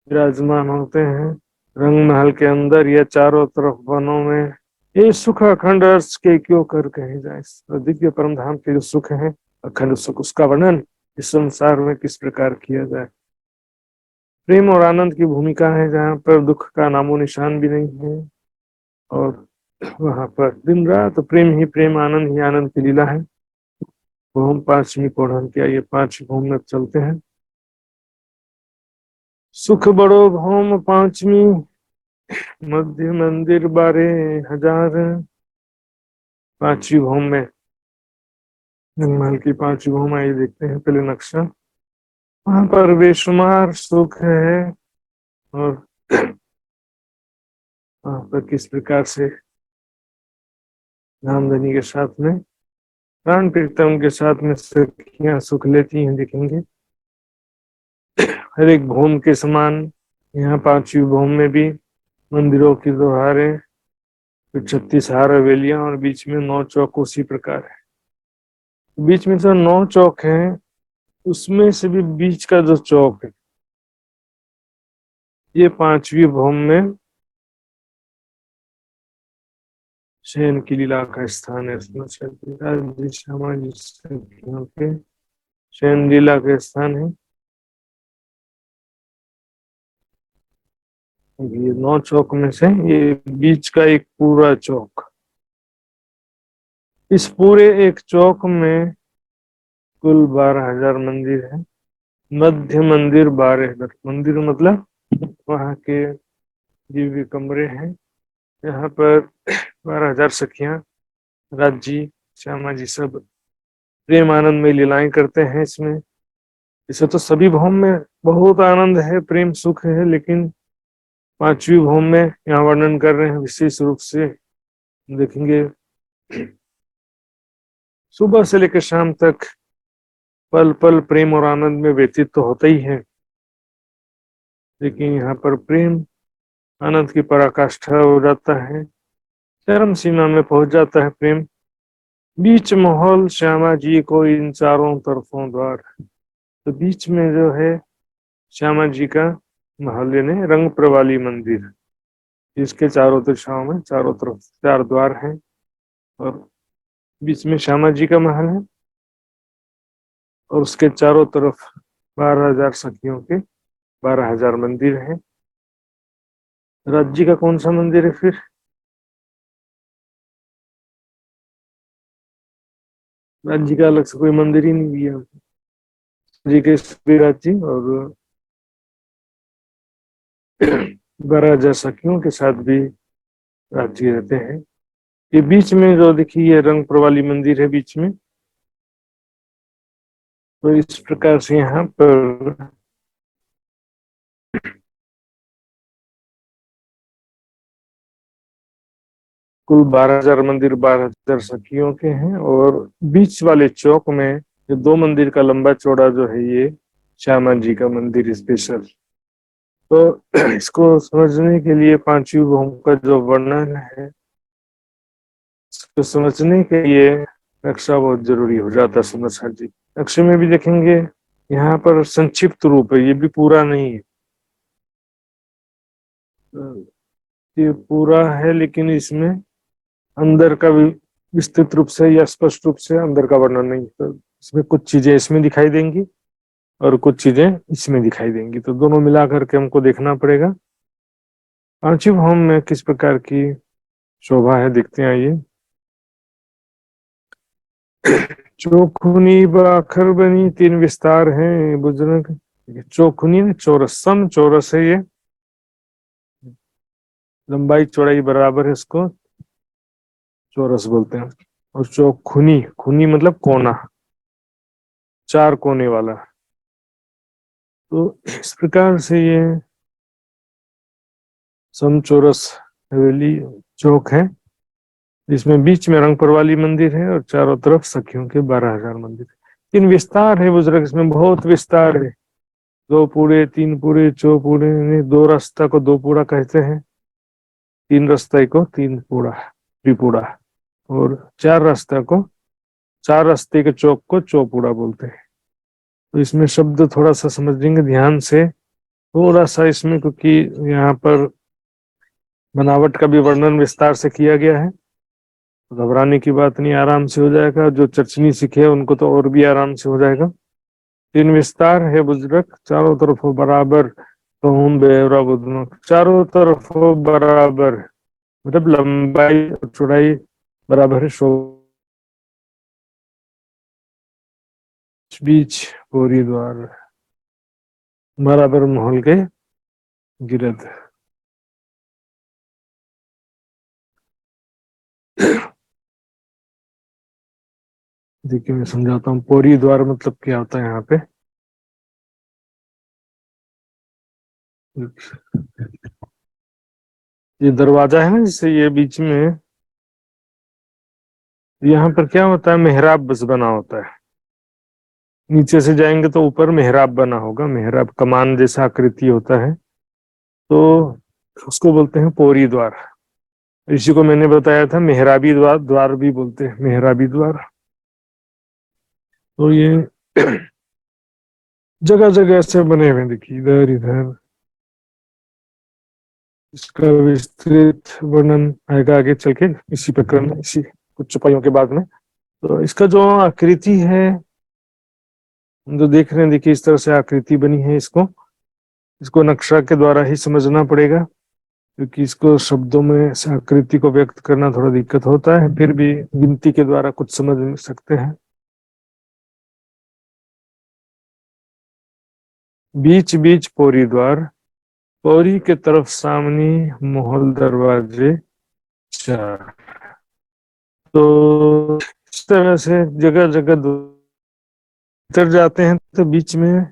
विराजमान होते हैं। रंग महल के अंदर या चारों तरफ वनों में ये सुख अखंड अर्थ के क्यों कर कहे जाए। दिव्य परम धाम के जो सुख है अखंड सुख, उसका वर्णन इस संसार में किस प्रकार किया जाए। प्रेम और आनंद की भूमिका है जहाँ पर दुख का नामो निशान भी नहीं है, और वहां पर दिन रात प्रेम ही प्रेम, आनंद ही आनंद की लीला है। भूम पांचवी पौढ़न किया, ये 5 भूम में चलते हैं। सुख बड़ो भौम पांचवी, मध्य मंदिर 12,000। 5वीं भूम में जंगमहल की 5वीं भूम आइए देखते हैं पहले नक्शा। वहां पर बेशुमार सुख है, और वहां पर किस प्रकार से नामधनी के साथ में प्राण प्रीतम के साथ में सखियां सुख लेती हैं देखेंगे। हर एक भूम के समान यहाँ 5वीं भूम में भी मंदिरों की दोहारें, फिर 36 हार हवेलियां, और बीच में 9 चौक उसी प्रकार है। बीच में जो 9 चौक हैं उसमें से भी बीच का जो चौक है ये 5वीं भूम में शयन की लीला का स्थान है। श्यामा जी के शयन लीला का स्थान है। ये 9 चौक में से ये बीच का एक पूरा चौक, इस पूरे एक चौक में कुल 12,000 मंदिर है। मध्य मंदिर 12,000 मंदिर मतलब वहां के दिव्य कमरे हैं। यहाँ पर 12,000 सखियां राज्य श्यामा जी सब प्रेम आनंद में लीलाएं करते हैं। इसमें इसे तो सभी भूम में बहुत आनंद है, प्रेम सुख है, लेकिन 5वीं भूम में यहाँ वर्णन कर रहे हैं विशेष रूप से। देखेंगे सुबह से लेकर शाम तक पल पल प्रेम और आनंद में व्यतीत तो होता ही है, लेकिन यहाँ पर प्रेम आनंद की पराकाष्ठा हो जाता है, चरम सीमा में पहुंच जाता है प्रेम। बीच माहौल श्यामा जी को इन चारों तरफों द्वार, तो बीच में जो है श्यामा जी का महल यानी रंग प्रवाली मंदिर, जिसके चारों दिशाओं में चारों तरफ 4 द्वार हैं, और बीच में श्यामा जी का महल है। और उसके चारों तरफ 12,000 सखियों के 12,000 मंदिर हैं। राज्य का कौन सा मंदिर है फिर? राज्य का अलग से कोई मंदिर ही नहीं दिया जी के सभी राज्य और 12,000 सखियों के साथ भी राज्य रहते हैं। ये बीच में जो देखिए ये रंगपुर वाली मंदिर है बीच में, तो इस प्रकार से यहाँ पर कुल 12,000 मंदिर 12,000 सखियों के हैं। और बीच वाले चौक में ये 2 मंदिर का लंबा चौड़ा जो है ये श्यामा जी का मंदिर स्पेशल। तो इसको समझने के लिए पांचवी भूम का जो वर्णन है इसको समझने के लिए नक्शा बहुत जरूरी हो जाता है समझना जी। नक्शे में भी देखेंगे यहाँ पर संक्षिप्त रूप है, ये भी पूरा नहीं है, ये पूरा है लेकिन इसमें अंदर का भी विस्तृत रूप से या स्पष्ट रूप से अंदर का वर्णन नहीं। तो इसमें कुछ चीजें इसमें दिखाई देंगी और कुछ चीजें इसमें दिखाई देंगी, तो दोनों मिला करके हमको देखना पड़ेगा पांचवी भौम में किस प्रकार की शोभा है। देखते हैं आइए। चौखुनी बाखर बनी 3 विस्तार हैं बुजुर्ग। चौखुनी ने चौरस, सम चौरस है, ये लंबाई चौड़ाई बराबर है, इसको चौरस बोलते हैं। और चौखुनी, खुनी मतलब कोना, 4 कोने वाला। तो इस प्रकार से ये समचौरस हवेली चौक है, जिसमें बीच में रंगपुर वाली मंदिर है और चारों तरफ सखियों के 12,000 मंदिर। 3 विस्तार है बुजुर्ग, इसमें बहुत विस्तार है। 2 पूरे 3 पूरे चौपूरे, 2 रास्ता को 2 पूरा कहते हैं, 3 रास्ते को 3 पूरा त्रिपूरा, और 4 रास्ता को 4 रास्ते के चौक को चौपूरा बोलते हैं। तो इसमें शब्द थोड़ा सा समझेंगे ध्यान से, थोड़ा सा इसमें, क्योंकि यहाँ पर बनावट का भी वर्णन विस्तार से किया गया है। घबराने की बात नहीं, आराम से हो जाएगा। जो चर्चनी सीखे उनको तो और भी आराम से हो जाएगा। 3 विस्तार है बुजुर्ग, चारों तरफ हो बराबर, कहूं बेवरा बुदनो, चारों तरफ हो बराबर, मतलब लंबाई और चौड़ाई बराबर है। बीच पूरी द्वार बराबर महल के गिरद। देखिए मैं समझाता हूँ, पौरी द्वार मतलब क्या होता है। यहाँ पे ये दरवाजा है ना, जिससे ये बीच में, यहाँ पर क्या होता है, मेहराब बस बना होता है। नीचे से जाएंगे तो ऊपर मेहराब बना होगा, मेहराब कमान जैसा आकृति होता है, तो उसको बोलते हैं पौरी द्वार। इसी को मैंने बताया था मेहराबी द्वार, द्वार भी बोलते हैं, मेहराबी द्वार। तो ये जगह जगह से बने हुए, देखिए इधर इधर। इसका विस्तृत वर्णन आएगा आगे चल के इसी प्रकरण में, इसी कुछ चौपाइयों के बाद में। तो इसका जो आकृति है जो देख रहे हैं, देखिए इस तरह से आकृति बनी है। इसको इसको नक्शा के द्वारा ही समझना पड़ेगा, क्योंकि इसको शब्दों में आकृति को व्यक्त करना थोड़ा दिक्कत होता है। फिर भी गिनती के द्वारा कुछ समझ सकते हैं। बीच बीच पौरी द्वार, पौरी के तरफ सामने महल दरवाजे 4। तो इस तरह से जगह जगह भीतर जाते हैं तो बीच में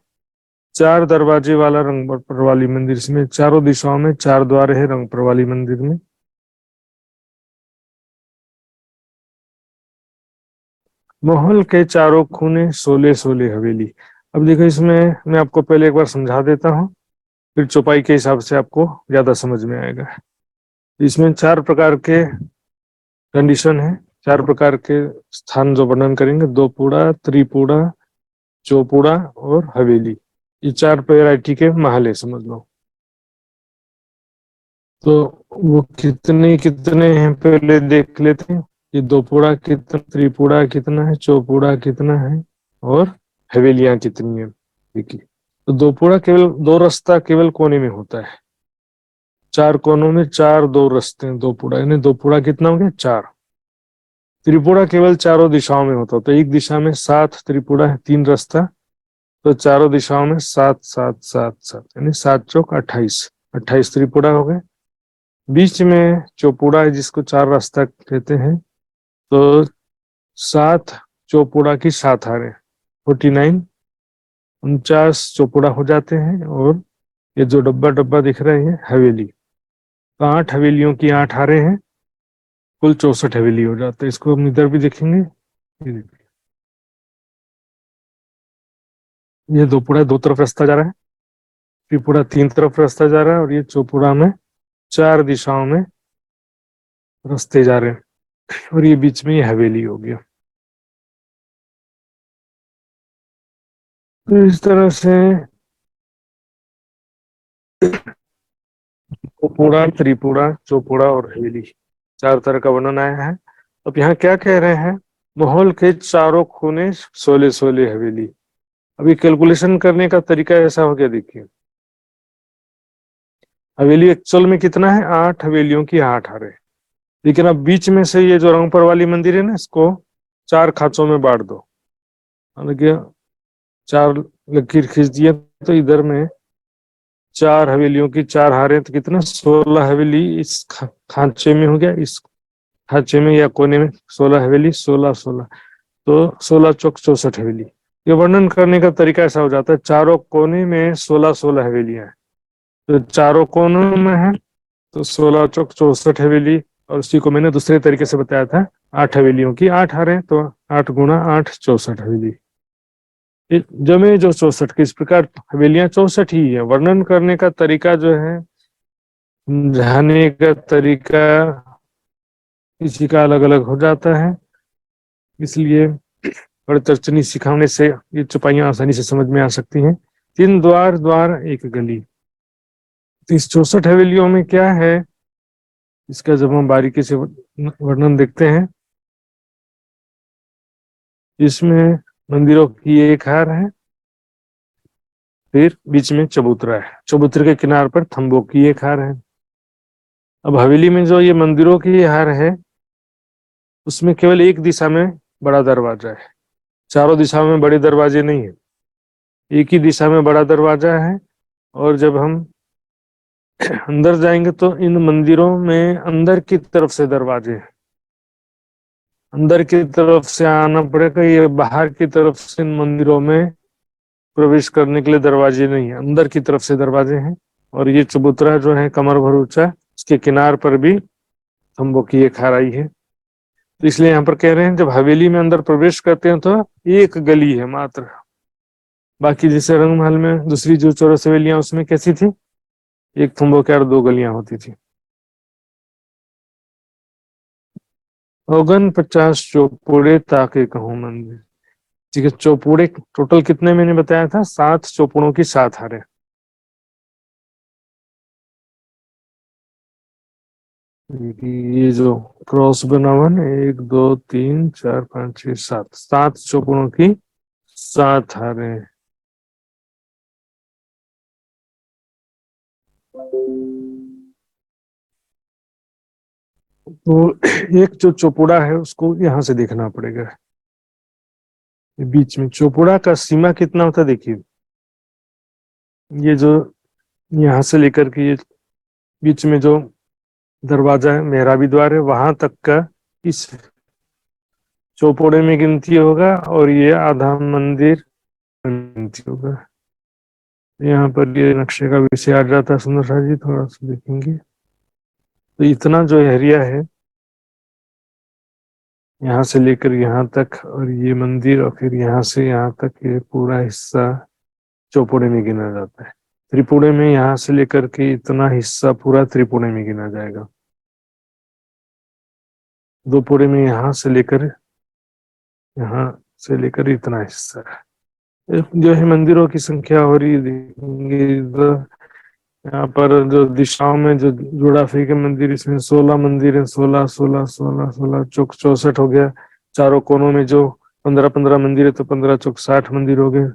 4 दरवाजे वाला रंगपुर वाली मंदिर, इसमें चारों दिशाओं में 4 द्वार है रंगपुर वाली मंदिर में। महल के चारों खूने 16-16 हवेली। अब देखो इसमें मैं आपको पहले एक बार समझा देता हूँ, फिर चौपाई के हिसाब से आपको ज्यादा समझ में आएगा। इसमें 4 प्रकार के कंडीशन है, 4 प्रकार के स्थान जो वर्णन करेंगे, 2 पूड़ा, त्रिपूड़ा, चौपूड़ा और हवेली। ये 4 वैरायटी के महल है, समझ लो। तो वो कितने कितने हैं पहले देख लेते हैं। ये 2 पूड़ा कितना, त्रिपूड़ा कितना है, चौपूड़ा कितना है और हवेलियां कितनी है देखिए। तो दोपुड़ा केवल दो रास्ता केवल कोने में होता है, चार कोनों में चार दो रास्ते हैं दोपुड़ा, यानी दोपुड़ा कितना हो गया 4। त्रिपुरा केवल चारों दिशाओं में होता, तो एक दिशा में 7 त्रिपुरा है, 3 रास्ता, तो चारों दिशाओं में 7 7 7 7, यानी 7 चौक 28, 28 त्रिपुरा हो गए। बीच में चौपुड़ा है जिसको 4 रास्ता कहते हैं, तो 7 चौपुड़ा की 7 हारें 49, 49 चौपुड़ा हो जाते हैं। और ये जो डब्बा डब्बा दिख रहे हैं हवेली, तो 8 हवेलियों की 8 हारें हैं, कुल 64 हवेली हो जाते हैं। इसको हम इधर भी देखेंगे, ये देखिए, ये दोपुड़ा 2 तरफ रास्ता जा रहा है, त्रिपुरा 3 तरफ रास्ता जा रहा है, और ये चौपुड़ा में 4 दिशाओं में रास्ते जा रहे हैं, और ये बीच में ये हवेली हो गया। तो इस तरह से दोपुड़ा, त्रिपुरा, चौपुड़ा और हवेली 4 तरह का वर्णन आया है। अब यहाँ क्या कह रहे हैं, माहौल के चारों कोने 16 16 हवेली। अभी कैलकुलेशन करने का तरीका ऐसा हो गया, देखिए हवेली एक्चुअल में कितना है, 8 हवेलियों की 8 हारे, लेकिन अब बीच में से ये जो रंगपर वाली मंदिर है ना, इसको 4 खाचों में बांट दो, देखिए 4 लकीर खींच दिए, तो इधर में 4 हवेलियों की 4 हारे, तो कितना 16 हवेली इस खांचे में हो गया, इस खांचे में या कोने में 16 हवेली, 16 16, तो 16 चौक 64 हवेली। ये वर्णन करने का तरीका ऐसा हो जाता है, चारों कोने में 16 16 हवेलियां हैं, तो चारों कोनों में है तो 16 चौक 64 हवेली। और उसी को मैंने दूसरे तरीके से बताया था, 8 हवेलियों की 8 हारे, तो 8 गुना 8 64 हवेली। जमे जो 64 की, इस प्रकार हवेलियां 64 ही है। वर्णन करने का तरीका जो है, समझाने का तरीका किसी का अलग अलग हो जाता है, इसलिए बड़े तर्जनी सिखाने से ये चौपाइयां आसानी से समझ में आ सकती हैं। 3 द्वार, द्वार 1 गली। तो इस 64 हवेलियों में क्या है, इसका जब हम बारीकी से वर्णन देखते हैं, इसमें मंदिरों की 1 हार है, फिर बीच में चबूतरा है, चबूतरे के किनार पर थंबों की 1 हार है। अब हवेली में जो ये मंदिरों की हार है, उसमें केवल एक दिशा में बड़ा दरवाजा है, चारों दिशाओं में बड़े दरवाजे नहीं है, एक ही दिशा में बड़ा दरवाजा है। और जब हम अंदर जाएंगे तो इन मंदिरों में अंदर की तरफ से दरवाजे हैं, अंदर की तरफ से आना पड़ेगा, ये बाहर की तरफ से इन मंदिरों में प्रवेश करने के लिए दरवाजे नहीं है, अंदर की तरफ से दरवाजे हैं। और ये चबूतरा जो है कमर भर ऊंचा, इसके किनार पर भी खंभों की 1 खाराई है। तो इसलिए यहाँ पर कह रहे हैं, जब हवेली में अंदर प्रवेश करते हैं तो 1 गली है मात्र। बाकी जैसे रंगमहल में दूसरी जो 64 हवेलियां, उसमें कैसी थी, 1 थंबों के और 2 गलियां होती थी। औगन 50 चौपुड़े ताके कहूं मंदिर। ठीक है, चौपुड़े टोटल कितने मैंने बताया था, 7 चौपुड़ों की 7 हारे। ये जो क्रॉस बना हुआ है, 1 2 3 4 5 6 7, 7 चौपुड़ों की 7 हारे। तो एक जो चौपुड़ा है उसको यहाँ से देखना पड़ेगा, बीच में चौपुड़ा का सीमा कितना होता है, देखिए ये जो यहाँ से लेकर के ये बीच में जो दरवाजा है, मेहराबी द्वार है, वहां तक का इस चौपुड़े में गिनती होगा, और ये आधा मंदिर गिनती होगा। यहाँ पर ये नक्शे का विषय आ जाता है सुंदर शाह जी, थोड़ा सा देखेंगे तो इतना जो एरिया है, यहाँ से लेकर यहाँ तक, और ये मंदिर, और फिर यहाँ से यहाँ तक, ये पूरा हिस्सा चौपुड़े में गिना जाता है। त्रिपुड़े में यहाँ से लेकर के इतना हिस्सा पूरा त्रिपुड़े में गिना जाएगा। दोपुड़े में यहाँ से लेकर इतना हिस्सा है। जो है मंदिरों की संख्या हो रही देखेंगे, तो यहाँ पर जो दिशाओं में जो जोड़ाफी के मंदिर, इसमें 16 मंदिर है, 16 16 16 16 चौक 64 हो गया। चारों कोनों में जो 15-15 मंदिर है तो 15 चौक 60 मंदिर हो गए,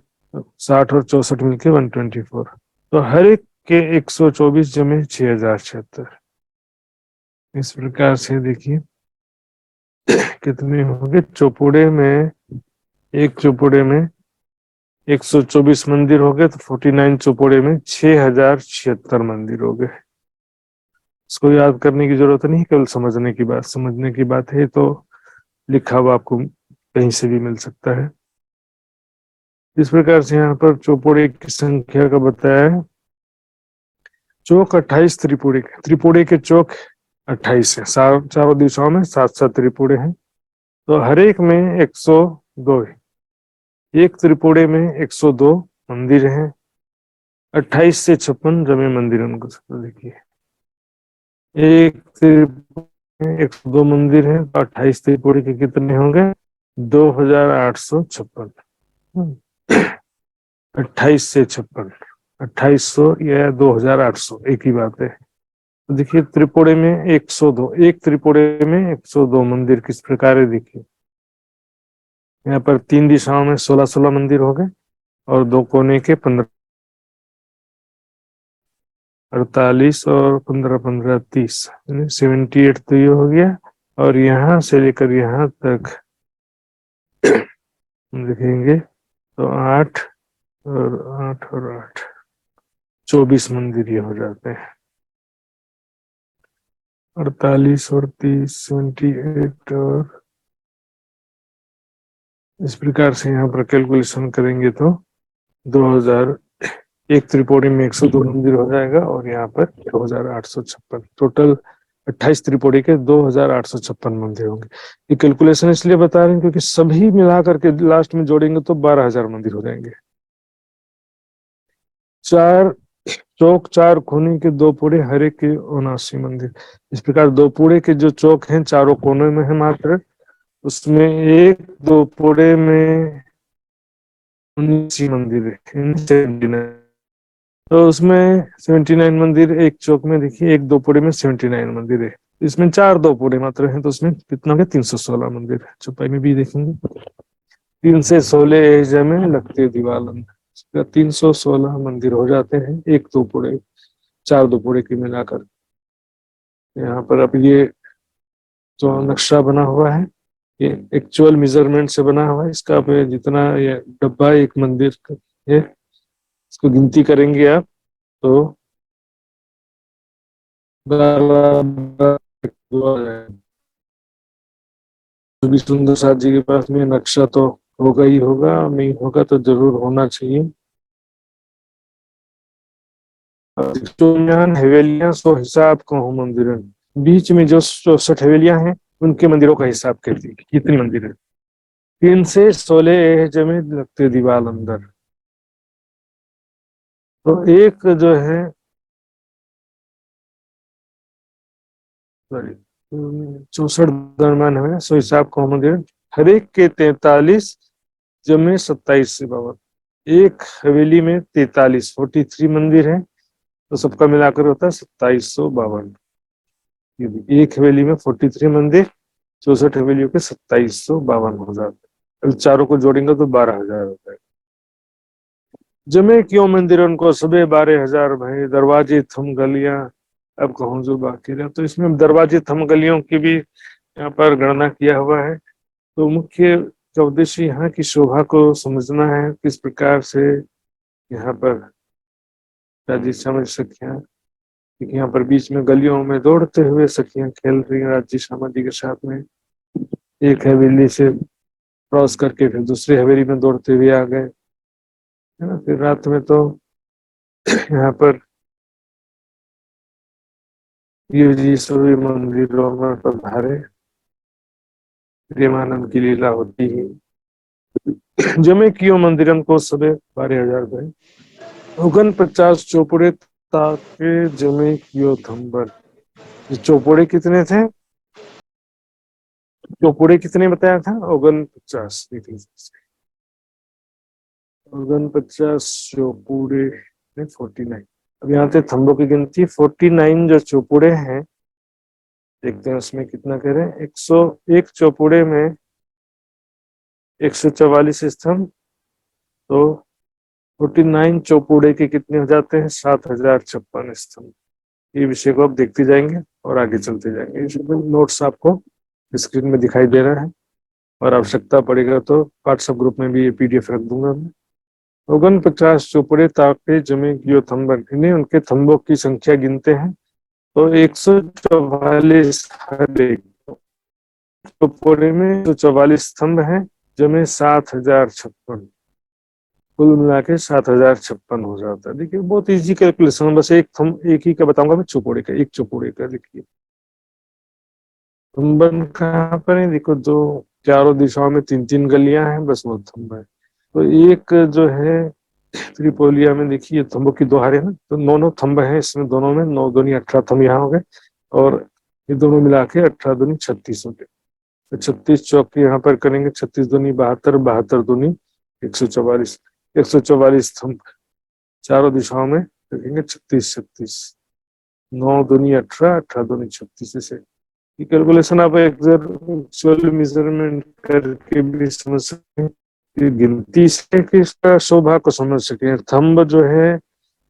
60 और 64 मिलके 124। तो हर एक के 124 जमे 6076। इस प्रकार से देखिए कितने होंगे चौपुड़े में, एक चौपुड़े में 124 मंदिर हो गए तो 49 चौपुड़े में 6076 मंदिर हो गए। इसको याद करने की जरूरत नहीं, केवल समझने की बात है। तो लिखा हुआ आपको कहीं से भी मिल सकता है। इस प्रकार से यहाँ पर चौपुड़े की संख्या का बताया है। चौक 28 त्रिपुड़े के चौक 28 है। चारों दिशाओं में 7-7 त्रिपुड़े हैं, तो हर एक में 102 है। एक त्रिपुड़े में 102 मंदिर हैं। 28 से 56 जमे मंदिर उनको देखिए। एक त्रिपुड़े में 102 मंदिर हैं, तो 28 त्रिपुड़े के कितने होंगे? 2856। 28 से 56, 2800 या 2800 एक ही बात है। तो देखिए त्रिपुड़े में 102, एक त्रिपुड़े में 102 मंदिर किस प्रकार है देखिए। यहाँ पर 3 दिशाओं में 16-16 मंदिर हो गए और 2 कोने के 15, 48 और 15-15 30, 78 तो ये हो गया। और यहाँ से लेकर यहाँ तक हम देखेंगे तो 8 और 8 और 8, 24 मंदिर ये हो जाते हैं। 48 और 30, 78 और इस प्रकार से यहाँ पर कैलकुलेशन करेंगे तो 2000, एक त्रिपुड़ी में 102 मंदिर हो जाएगा और यहाँ पर 2856। टोटल 28 त्रिपुड़ी के 2856 मंदिर होंगे। ये कैलकुलेशन इसलिए बता रहे हैं क्योंकि सभी मिला करके लास्ट में जोड़ेंगे तो 12,000 मंदिर हो जाएंगे। 4 चौक, 4 कोने के 2 पुड़े, हर एक के 79 मंदिर। इस प्रकार 2 पुड़े के जो चौक हैं चारों कोने में है मात्र, उसमें 1-2 पुड़े में 19 मंदिर है। तो उसमें 79 मंदिर एक चौक में देखिए, 1-2 पुड़े में 79 मंदिर है। इसमें 4-2 पुड़े मात्र हैं तो उसमें कितना हो गया? 316 मंदिर है। चौपाई में भी देखेंगे 3 से 16 जमे लगते दीवालन, 316 मंदिर हो जाते हैं 1-2 पुड़े, 4-2 पुड़े की मिलाकर। यहाँ पर अब ये जो नक्शा बना हुआ है ये एक्चुअल मेजरमेंट से बना हुआ है। इसका आप जितना ये डब्बा एक मंदिर है इसको गिनती करेंगे आप तो 12 सुंदर साथ जी के पास में नक्शा तो होगा ही होगा, नहीं होगा तो जरूर होना चाहिए। हवेलियां 100 हिसाब को हूँ मंदिर, बीच में जो 64 हवेलियां हैं उनके मंदिरों का हिसाब कहती है कितनी मंदिर है। 3 से 16 जमे लगते दीवार अंदर। तो एक जो है 64 दरम्यान है 100 हिसाब को मंदिर, हर एक के 43 जमे 27 से 52। एक हवेली में 43 43 मंदिर है तो सबका मिलाकर होता है 2752। एक हवेली में 43 मंदिर, 64 हवेलियों के 2752 हो जाते हैं। चारों को जोड़ेंगे तो 12,000 होता है। जमे क्यों मंदिर उनको सबे 12,000 भाई, दरवाजे थम गलियां अब कहूँ जो बाकी रहा। तो इसमें दरवाजे थम गलियों की भी यहाँ पर गणना किया हुआ है। तो मुख्य उद्देश्य यहाँ की शोभा को समझना है, किस प्रकार से यहाँ पर राजी समझ सखियां, क्योंकि यहाँ पर बीच में गलियों में दौड़ते हुए सखियां खेल रही हैं राजी श्यामा जी के साथ में। एक हवेली से क्रॉस करके फिर दूसरी हवेली में दौड़ते हुए आ गए, है ना। फिर रात में तो यहाँ पर ये जी सभी मंदिरों में पधारे, प्रेमानंद की लीला होती है। जमे क्यों मंदिरम को सबे 12,000 गए, 49 चौपुड़े ताके जमे क्यों थम्बर। चौपुड़े कितने थे? चौपुड़े कितने बताया था? 49। 49 चौपुड़े 49। अब यहाँ पे थम्बों की गिनती 49 जो चौपुड़े हैं, देखते हैं उसमें कितना कह रहे हैं। 101 चौपुड़े में 144 स्तंभ, तो 49 चौपुड़े के कितने हो जाते हैं? 7056 स्तंभ। ये विषय को आप देखते जाएंगे और आगे चलते जाएंगे। ये नोट्स आपको स्क्रीन में दिखाई दे रहा है, और आवश्यकता पड़ेगा तो व्हाट्सएप ग्रुप में भी ये पीडीएफ रख दूंगा मैं। 49 चौपुड़े तापे जमे कियो थम्ब, उनके थम्बों की संख्या गिनते हैं तो 144 हर एक चौपुड़े में 144 स्तंभ हैं, जमे 7056, कुल मिला के 7056 हो जाता है। देखिए बहुत इजी कैलकुलेशन, बस एक ही का बताऊंगा मैं, चौपुड़े का, एक चौपुड़े का। देखिए थम्बन कहाँ पर है? देखो, दो चारों दिशाओं में 3-3 गलियां हैं, बस वो थम्ब है। तो एक जो है त्रिपोलिया में, देखिए थम्बों की 2 हारे ना, तो 9 थम्ब हैं इसमें, दोनों में 9 दूनी 18 थम्ब यहाँ हो गए, और ये दोनों मिला के 18 दूनी 36 हो गए। तो 36 चौक यहाँ पर करेंगे, 36 दूनी 72, 72 दूनी 144, 144 थम्ब चारों दिशाओं में रखेंगे, 36-36, 9 दूनी 18, 18 दूनी 36। से कैलकुलेशन आप एक्चुअल मेजरमेंट करके भी समझ सकते हैं, गिनती से कि इसका शोभा को समझ सके। थंब जो है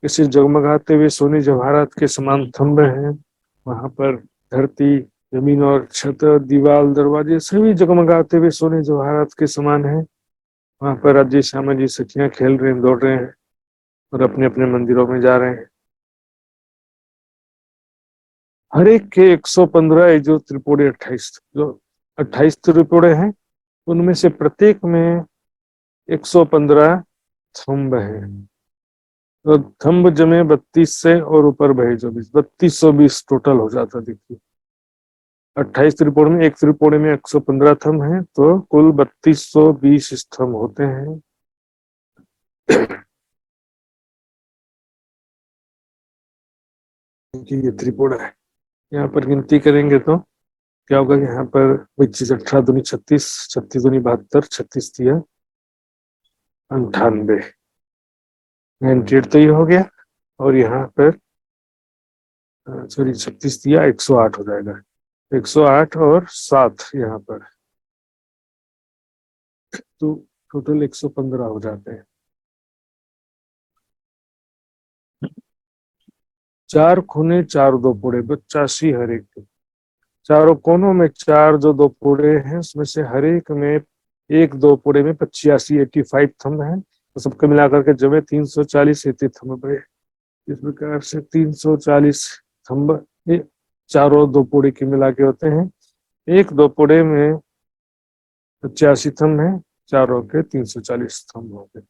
किसी जगमगाते हुए सोने जवाहरात के समान थंब हैं, वहां पर धरती, जमीन और छत, दीवार, दरवाजे सभी जगमगाते हुए सोने जवाहरात के समान है। वहां पर राजे श्यामा जी सखियां खेल रहे हैं, दौड़ रहे हैं और अपने अपने मंदिरों में जा रहे हैं। हर एक के 115 जो त्रिपुड़े 28 त्रिपुड़े हैं, उनमें से प्रत्येक में 115 थम्ब है। तो थम्ब जमे 32 से और ऊपर बहे 24, 3220 टोटल हो जाता। देखिए 28 त्रिपुड़ में, एक त्रिपुड़े में 115 थम्ब हैं, तो कुल 3220 स्तंभ होते हैं। ये त्रिपुड़ा है। यहाँ पर गिनती करेंगे तो क्या होगा? यहाँ पर 25, 18 दूनी 36, 36 दूनी 72, 36 दिया 98, 98 तो ये हो गया, और यहाँ पर सॉरी 36 दिया 108 हो जाएगा, 108 और 7 यहाँ पर, तो टोटल 115 हो जाते हैं। 4 खूने 4 दो पुड़े, 85 हर एक के। चारों कोनों में 4 जो दो पुड़े हैं, उसमें से हर एक में एक दो पुड़े में 85, 85 थंब हैं, तो सबके मिलाकर के जमे 340 थंब बड़े। इस प्रकार से 340 थंब ये चारों दो पुड़े के मिला के होते हैं। एक दो पुड़े में 85 थंब है, चारों के 340 थंब हो गए।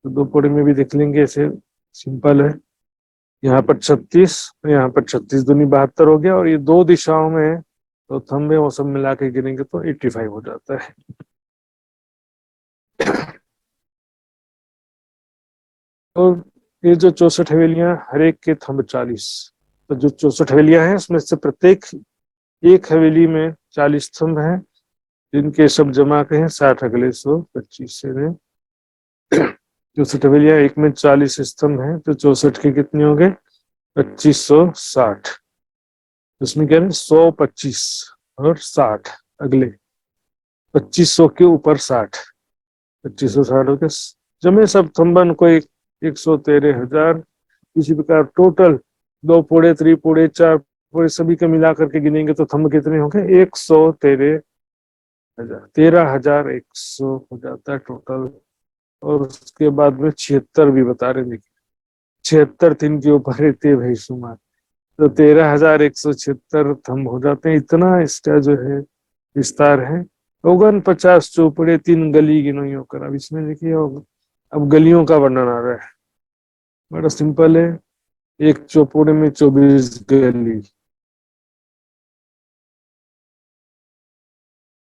तो दो पुड़े में भी देख लेंगे, ऐसे सिंपल है। यहाँ पर 36, यहाँ पर 36 दूनी 72 हो गया, और ये दो दिशाओं में तो थंब है, वो सब मिला के गिनेंगे तो 85 हो जाता है। और ये जो 64 हवेलियां, हर एक के थंब 40, तो जो 64 हवेलियां हैं उसमें से प्रत्येक एक हवेली में 40 थंब हैं, जिनके सब जमा के हैं 60 अगले 125 से में 64 हवेलियां, एक में 40 स्तंभ हैं, तो 64 के कितने हो गए? 2560। उसमें कह रहे हैं 125 और 60 अगले 2500 के ऊपर 60, 2560 हो गए। जमे सब थंबन को 113,000। इसी प्रकार टोटल दो पुड़े, त्रिपुड़े, चार पुड़े सभी के मिलाकर के गिनेंगे तो थंब कितने होंगे? 113,000, 13,100 हो जाता है टोटल। और उसके बाद में 76 भी बता रहे, देखिए 76 3 के ऊपर रहते भाई सुमार, तो 13,176 थंब हो जाते हैं। इतना इसका जो है विस्तार है। 49 चौपड़े 3 गली गिनोई होकर। अब इसमें देखिए अब गलियों का वर्णन आ रहा है, बड़ा सिंपल है। एक चौपुड़े में 24 गली,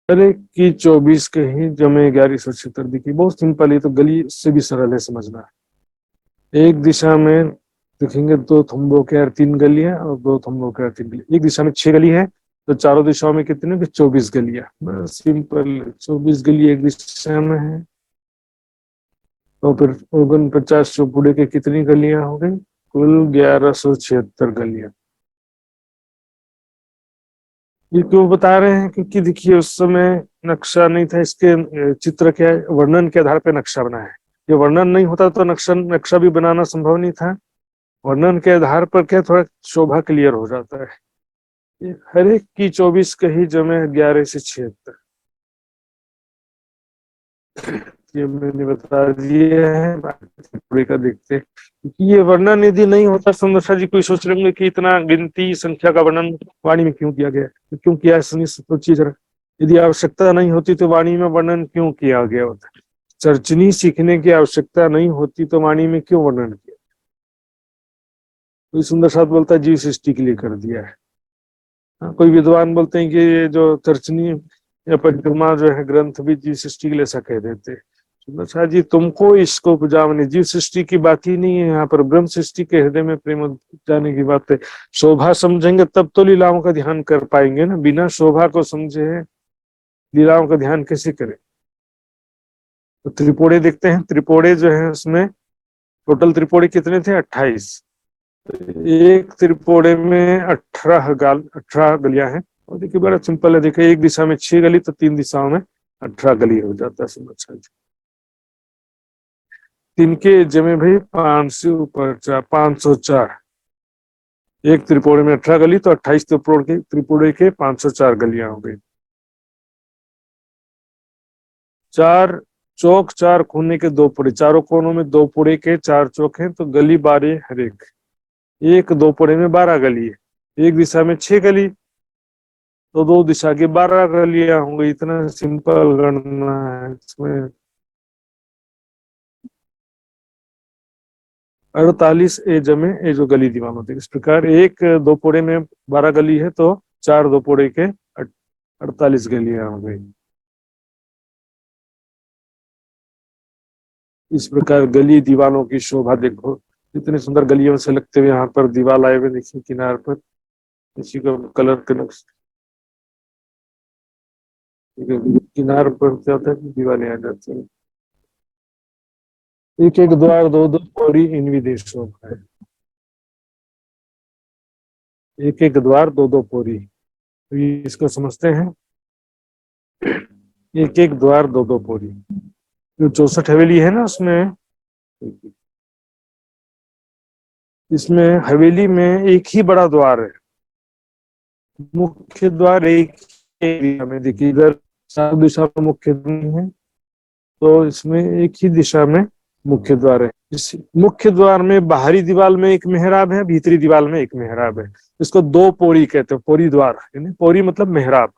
अरे की 24 के ही जमे 1176। देखिए बहुत सिंपल है, तो गली से भी सरल है समझना। एक दिशा में देखेंगे 2 थंबों के 3 गलियां, और 2 थंबों के 3 गली। एक दिशा में 6 गली है, तो चारों दिशाओं में कितने? 24 गलियां। सिंपल, 24 गली एक दिशा में है, तो फिर 49 चौपुड़े के कितनी गलियां हो गई? कुल 1176 गलियां। ये क्यों बता रहे हैं? क्योंकि देखिए उस समय नक्शा नहीं था, इसके चित्र के वर्णन के आधार पर नक्शा बना है। ये वर्णन नहीं होता तो नक्शा भी बनाना संभव नहीं था। वर्णन के आधार पर क्या थोड़ा शोभा क्लियर हो जाता है। ये हर एक की 24 कही जमे 11 से 76, ये मैंने बता दिया है। बाकी का देखते हैं, क्योंकि ये वर्णन यदि नहीं होता सुंदर जी कोई सोच रहे होंगे कि इतना गिनती संख्या का वर्णन वाणी में क्यों किया गया, तो क्यों किया है सुनिए सोचिए जरा। यदि आवश्यकता नहीं होती तो वाणी में वर्णन क्यों किया गया होता? चर्चनी सीखने की आवश्यकता नहीं होती तो वाणी में क्यों वर्णन किया? कोई सुंदर साथ बोलता है जीव सृष्टि के लिए कर दिया है। हाँ, कोई विद्वान बोलते हैं कि ये जो तर्चनी या परिक्रमा जो है ग्रंथ भी जीव सृष्टि के लिए ऐसा कह देते हैं। अच्छा जी, तुमको इसको उपजाने, जीव सृष्टि की बात ही नहीं है यहाँ पर, ब्रह्म सृष्टि के हृदय में प्रेम जाने की बात है। शोभा समझेंगे तब तो लीलाओं का ध्यान कर पाएंगे ना, बिना शोभा को समझे लीलाओं का ध्यान कैसे करें? तो त्रिपोड़े देखते हैं, त्रिपोड़े जो है उसमें टोटल त्रिपोड़े कितने थे? 28। एक त्रिपोड़े में 18 गलियां हैं। और देखिए बड़ा सिंपल है, देखिए एक दिशा में 6 गली तो 3 दिशाओं में 18 गली हो जाता है। समझ, तीन के जमे भाई 5 से ऊपर 504। एक त्रिपोड़े में 18 गली तो 28 त्रिपोड़े के 504 गलियां हो गई। 4 चौक 4 कोने के 2 पुड़े, चारों कोनों में 2 पुड़े के 4 चौक हैं तो गली 12 हर एक। एक 2 पुड़े में 12 गली है। एक दिशा में 6 गली तो 2 दिशा की 12 गलियां होंगी। इतना सिंपल गणना है इसमें। 48 ए जमे ए जो गली दीवान होती है। इस प्रकार एक 2 पुड़े में 12 गली है तो 4 2 पुड़े के 48 गलियां हो गई। इस प्रकार गली दीवानों की शोभा देखो, इतने सुंदर गलियों से लगते हुए यहाँ पर दीवाल आए हुए देखिए किनार पर, इसी को कलर के नक्शे किनार पर क्या होता है कि दीवारें आ जाती है। एक एक द्वार 2 2 पौड़ी इन विदेशों है। एक एक द्वार 2 2 पौड़ी, तो ये इसको समझते हैं। एक एक द्वार 2 2 पौड़ी, जो 64 हवेली है ना उसमें, इसमें हवेली में एक ही बड़ा द्वार है। मुख्य द्वार एक दिशा में, देखिए इधर 4 दिशा में मुख्य नहीं है तो इसमें एक ही दिशा में मुख्य द्वार है। इस मुख्य द्वार में बाहरी दीवार में एक मेहराब है, भीतरी दीवार में एक मेहराब है। इसको 2 पौड़ी कहते हैं, पौड़ी द्वार, यानी पौड़ी मतलब मेहराब।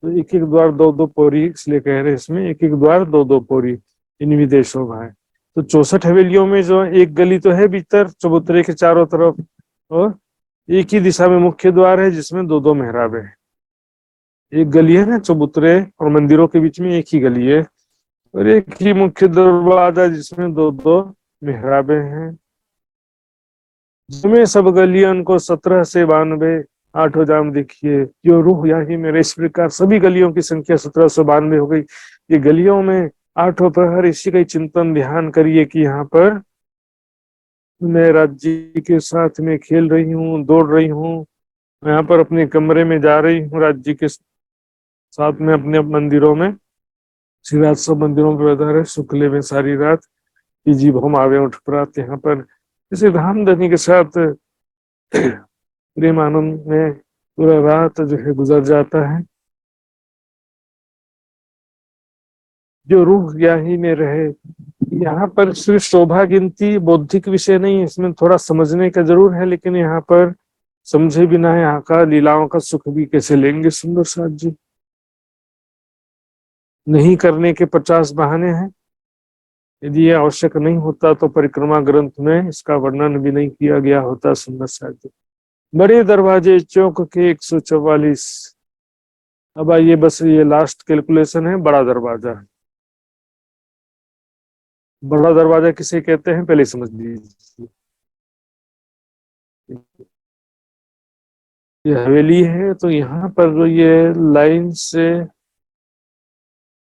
तो एक एक द्वार 2 2 पौड़ी इसलिए कह रहे हैं इसमें, एक एक द्वार 2 2 पौड़ी इन विदेशों में है। तो 64 हवेलियों में जो एक गली तो है भीतर चबूतरे के चारों तरफ, और एक ही दिशा में मुख्य द्वार है जिसमें 2 2 मेहराब है। एक गली है ना चबूतरे और मंदिरों के बीच में एक ही गली है, और एक ही मुख्य दरवाजा जिसमें 2 2 मेहराबे हैं। जिसमें सब गलियन को 17 से 92 8 जाम देखिए, जो रूह यही मेरे, इस प्रकार सभी गलियों की संख्या 1792 हो गई। ये गलियों में 8 प्रहर इसी का ही चिंतन ध्यान करिए कि यहाँ पर मैं राज्य के साथ में खेल रही हूँ, दौड़ रही हूँ, यहाँ पर अपने कमरे में जा रही हूँ राज्य के साथ में, अपने मंदिरों में श्री रात सब मंदिरों में बैठा रहे शुक्ले में सारी रात की जीव हम आवे उठ प्रात। यहाँ पर इसे धाम धनी के साथ प्रेम आनंद में पूरा रात जो है गुजर जाता है। जो रूह यही में रहे, यहाँ पर सिर्फ शोभा गिनती बौद्धिक विषय नहीं, इसमें थोड़ा समझने का जरूर है, लेकिन यहाँ पर समझे बिना यहाँ का लीलाओं का सुख भी कैसे लेंगे सुंदर साथ जी। नहीं करने के 50 बहाने हैं। यदि ये आवश्यक नहीं होता तो परिक्रमा ग्रंथ में इसका वर्णन भी नहीं किया गया होता सुंदर साथ जी। बड़े दरवाजे चौक के 144। अब आइए बस ये लास्ट कैलकुलेशन है। बड़ा दरवाजा, बड़ा दरवाजा किसे कहते हैं पहले समझ लीजिए। ये हवेली है तो यहाँ पर जो ये लाइन से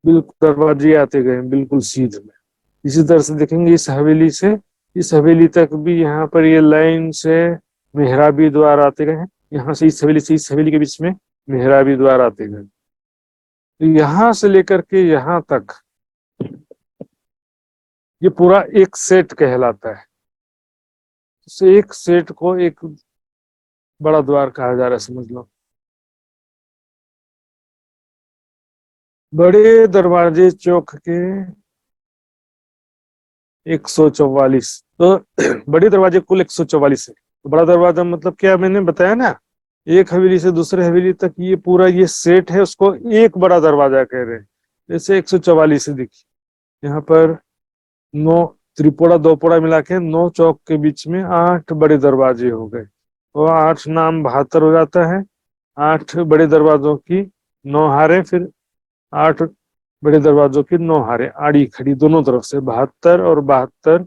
बिल्कुल दरवाजे आते गए बिल्कुल सीधे में, इसी तरह से देखेंगे इस हवेली से इस हवेली तक भी यहाँ पर ये लाइन से मेहराबी द्वार आते गए हैं। यहाँ से इस हवेली के बीच में मेहराबी द्वार आते गए। तो यहां से लेकर के यहां तक ये पूरा एक सेट कहलाता है। तो एक सेट को एक बड़ा द्वार कहा जा रहा है, समझ लो। बड़े दरवाजे चौक के 144। तो बड़े दरवाजे कुल 144 है। तो बड़ा दरवाजा मतलब क्या, मैंने बताया ना, एक हवेली से दूसरे हवेली तक ये पूरा ये सेट है, उसको एक बड़ा दरवाजा कह रहे हैं। जैसे 144 है, देखिए यहाँ पर 9 त्रिपुरा दोपुरा मिला के 9 चौक के बीच में 8 बड़े दरवाजे हो गए। तो 8 नाम 72 हो जाता है। 8 बड़े दरवाजों की 9 हारे, फिर 8 बड़े दरवाजों की 9 हारे, आड़ी खड़ी दोनों तरफ से 72 और 72,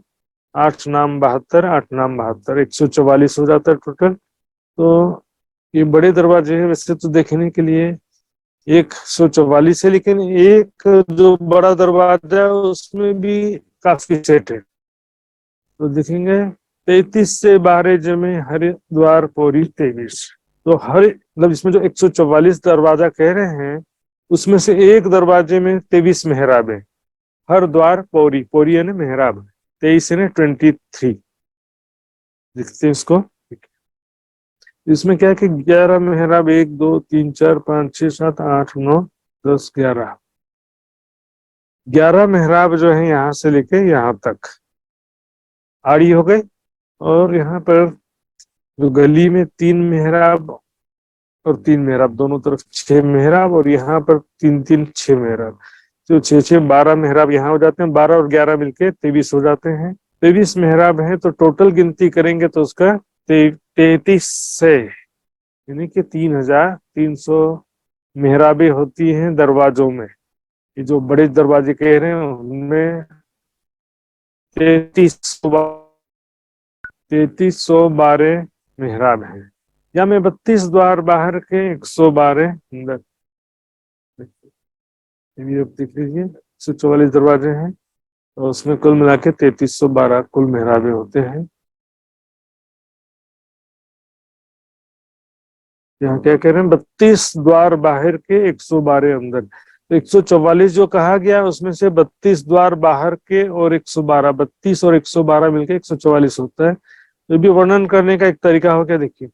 8 नाम 72, 8 नाम 72, 144 हो जाता है टोटल। तो ये बड़े दरवाजे हैं, वैसे तो देखने के लिए 144 है, लेकिन एक जो बड़ा दरवाजा है उसमें भी काफी सेट है। तो देखेंगे 33 से 12 जमे हरिद्वार पौरी 23। तो हर मतलब इसमें जो 144 दरवाजा कह रहे हैं उसमें से एक दरवाजे में 23 मेहराब है। हर द्वार पौरी, पौरी यानी मेहराब, 23 यानी 23। दिखते हैं इसको। इसमें क्या है कि 11 मेहराब, 1 2 3 4 5 6 7 8 9 10 11, 11 मेहराब जो है यहाँ से लेके यहाँ तक आड़ी हो गई। और यहाँ पर जो गली में 3 मेहराब और 3 मेहराब, दोनों तरफ 6 मेहराब, और यहाँ पर 3 3 6 मेहराब, तो 6 6 12 मेहराब यहाँ हो जाते हैं। 12 और 11 मिलके 23 हो जाते हैं। 23 मेहराब है, तो टोटल गिनती करेंगे तो उसका 33 से, यानी कि 3300 मेहराबें होती हैं दरवाजों में। ये जो बड़े दरवाजे कह रहे हैं उनमें 3312 मेहराब हैं, या में 32 द्वार बाहर के 112 अंदर। ये अब देख लीजिए 144 दरवाजे हैं, और उसमें कुल मिला के 3312 कुल मेहराबें होते हैं। यहाँ क्या कह रहे हैं, 32 द्वार बाहर के 112 अंदर। तो 144 जो कहा गया उसमें से 32 द्वार बाहर के और 112, 32 और 112 मिलके 144 होता है। तो भी वर्णन करने का एक तरीका हो गया। देखिए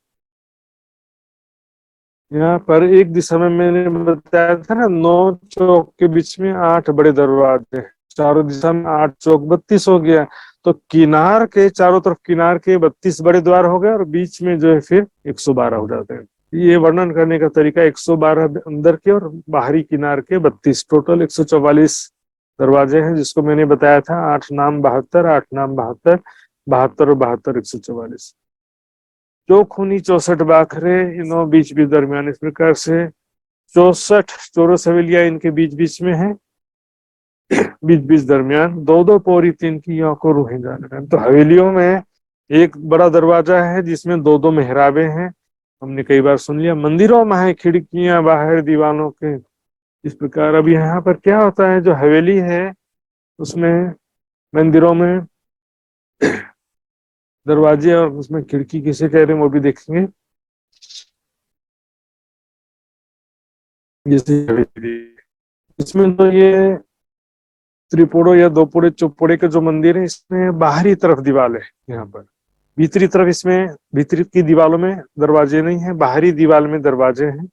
यहाँ पर एक दिशा में मैंने बताया था ना, 9 चौक के बीच में 8 बड़े दरवाजे, चारों दिशा में 8 चौक 32 हो गया। तो किनार के चारों तरफ किनार के 32 बड़े द्वार हो गए, और बीच में जो है फिर 112 हो जाते हैं। ये वर्णन करने का तरीका 112 अंदर के और बाहरी किनार के 32, टोटल 144 दरवाजे हैं, जिसको मैंने बताया था 8 नाम 72, 8 नाम 72, 72 और 72 144। चौखुनी 64 बाखरे, इनो बीच बीच दरमियान, इस प्रकार से 64 चौरस हवेलियां इनके बीच बीच में है, बीच बीच दरमियान। 2 2 पौरी 3 की यों को रूहें जाने। तो हवेलियों में एक बड़ा दरवाजा है जिसमें 2 2 मेहराबें हैं, हमने कई बार सुन लिया। मंदिरों में है खिड़कियां बाहर दीवालों के, इस प्रकार। अब यहाँ पर क्या होता है, जो हवेली है उसमें मंदिरों में दरवाजे और उसमें खिड़की किसे कह रहे हैं वो भी देखेंगे। जैसे हवेली, इसमें तो ये त्रिपुड़ो या दोपुड़े चौपुड़े के जो मंदिर है इसमें बाहरी तरफ दीवार है। यहाँ पर भीतरी तरफ, इसमें भीतरी की दीवारों में दरवाजे नहीं है, बाहरी दीवार में दरवाजे हैं।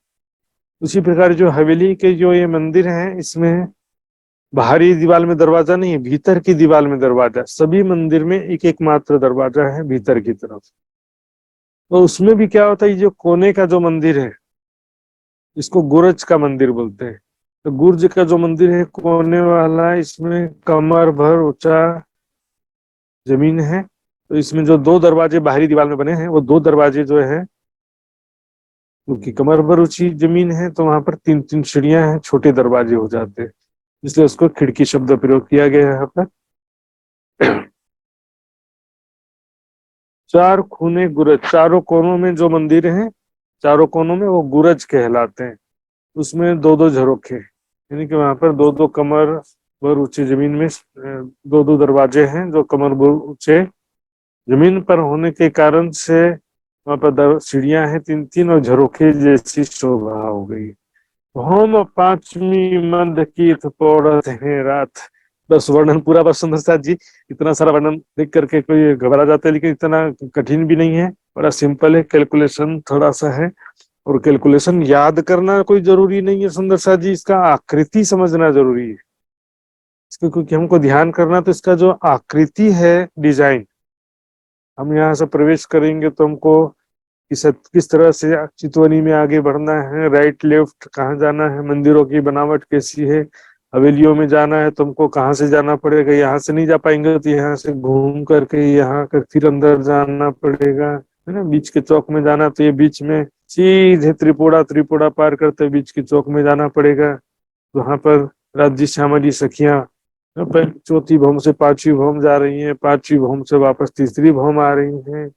उसी प्रकार जो हवेली के जो ये मंदिर है इसमें बाहरी दीवार में दरवाजा नहीं है, भीतर की दीवार में दरवाजा। सभी मंदिर में एक एक मात्र दरवाजा है भीतर की तरफ। तो उसमें भी क्या होता है, जो कोने का जो मंदिर है इसको गुरज का मंदिर बोलते हैं। तो गुर्ज का जो मंदिर है कोने वाला, इसमें कमर भर ऊंचा जमीन है। तो इसमें जो 2 दरवाजे बाहरी दीवार में बने हैं वो 2 दरवाजे जो है, क्योंकि कमर भर ऊंची जमीन है तो वहां पर 3 3 सीढ़ियां हैं, छोटे दरवाजे हो जाते हैं, इसलिए उसको खिड़की शब्द प्रयोग किया गया है यहाँ पर। 4 खूने गुरज, चारों कोनों में जो मंदिर हैं चारों कोनों में वो गुरज कहलाते हैं। उसमें 2 2 झरोखे, यानी कि वहां पर 2 2 कमर भर ऊंची जमीन में 2 2 दरवाजे हैं जो कमर भर ऊंचे जमीन पर होने के कारण से वहां पर सीढ़ियां हैं तीन तीन और झरोखे जैसी शोभा हो गई। होम पांचवी मंद की थपौड़त है रात। बस वर्णन पूरा। बस सुंदर साथ जी, इतना सारा वर्णन देख करके कोई घबरा जाता है, लेकिन इतना कठिन भी नहीं है, बड़ा सिंपल है। कैलकुलेशन थोड़ा सा है, और कैलकुलेशन याद करना कोई जरूरी नहीं है सुंदर साथ जी, इसका आकृति समझना जरूरी है। इसको क्योंकि हमको ध्यान करना, तो इसका जो आकृति है, डिजाइन, हम यहाँ से प्रवेश करेंगे तो हमको किस तरह से चितवनी में आगे बढ़ना है, राइट लेफ्ट कहाँ जाना है, मंदिरों की बनावट कैसी है, हवेलियों में जाना है तो हमको कहाँ से जाना पड़ेगा, यहाँ से नहीं जा पाएंगे तो यहाँ से घूम करके यहाँ कर फिर अंदर जाना पड़ेगा, है ना। बीच के चौक में जाना तो ये बीच में सीधे त्रिपुरा त्रिपुरा पार करते बीच के चौक में जाना पड़ेगा। वहां पर राज्य श्यामली सखियां चौथी भौम से पांचवी भौम जा रही हैं, पांचवी भौम से वापस तीसरी भौम आ रही हैं।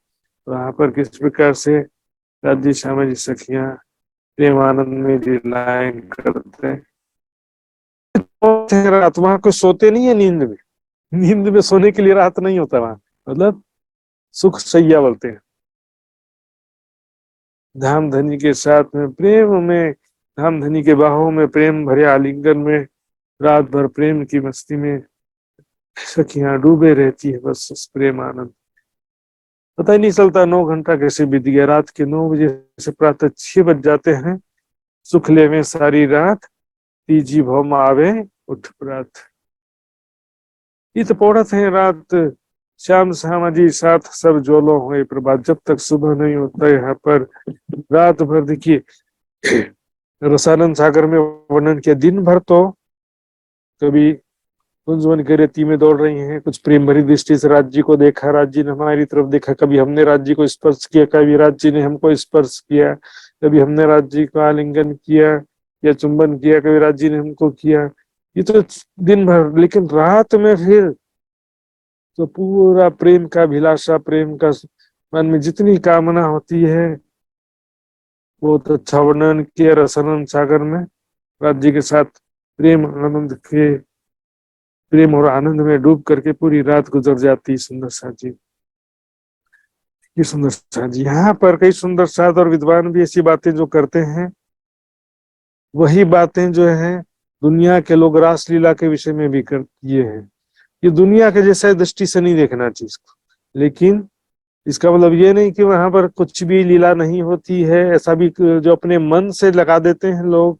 वहां पर किस प्रकार से राज्य श्यामली सखियां प्रेम आनंद में लीलाएं करते हैं। रात वहां कोई सोते नहीं है नींद में, नींद में सोने के लिए रात नहीं होता वहां, मतलब सुख सैया बोलते हैं। धाम धनी के साथ में प्रेम में, धाम धनी के बाहों में प्रेम भरे आलिंगन में रात भर प्रेम की मस्ती में सखियां डूबे रहती है, बस उस प्रेम आनंद। पता ही नहीं चलता 9 घंटा कैसे बीत गया। रात के 9 बजे से प्रातः 6 बज जाते हैं। सुख लेवे सारी रात, तीजी भौम आवे उठ प्रात। इत पौड़त है रात, श्याम श्यामाजी साथ सब जोलो हुए प्रभात। जब तक सुबह नहीं होता यहाँ पर रात भर, देखिए रसानंद सागर में वर्णन किया, दिन भर तो कभी कुंजवन के रेती में दौड़ रही हैं, कुछ प्रेम भरी दृष्टि से राज्य को देखा, राज्य ने हमारी तरफ देखा, कभी हमने राज्य को स्पर्श किया, कभी राज्य ने हमको स्पर्श किया, कभी हमने राज्य को आलिंगन किया या चुंबन किया, कभी राज्य ने हमको किया। ये तो दिन भर, लेकिन रात में फिर तो पूरा प्रेम का अभिलाषा, प्रेम का मन में जितनी कामना होती है, बहुत अच्छा वर्णन किया रसानंद सागर में। राज्य के साथ प्रेम आनंद के, प्रेम और आनंद में डूब करके पूरी रात गुजर जाती। सुंदर साथ जी, ये सुंदर साथ जी, यहाँ पर कई सुंदर साथ और विद्वान भी ऐसी बातें जो करते हैं, वही बातें जो है दुनिया के लोग रासलीला के विषय में भी कर किए हैं। ये दुनिया के जैसा दृष्टि से नहीं देखना चाहिए इसको, लेकिन इसका मतलब ये नहीं कि वहां पर कुछ भी लीला नहीं होती है, ऐसा भी जो अपने मन से लगा देते हैं लोग,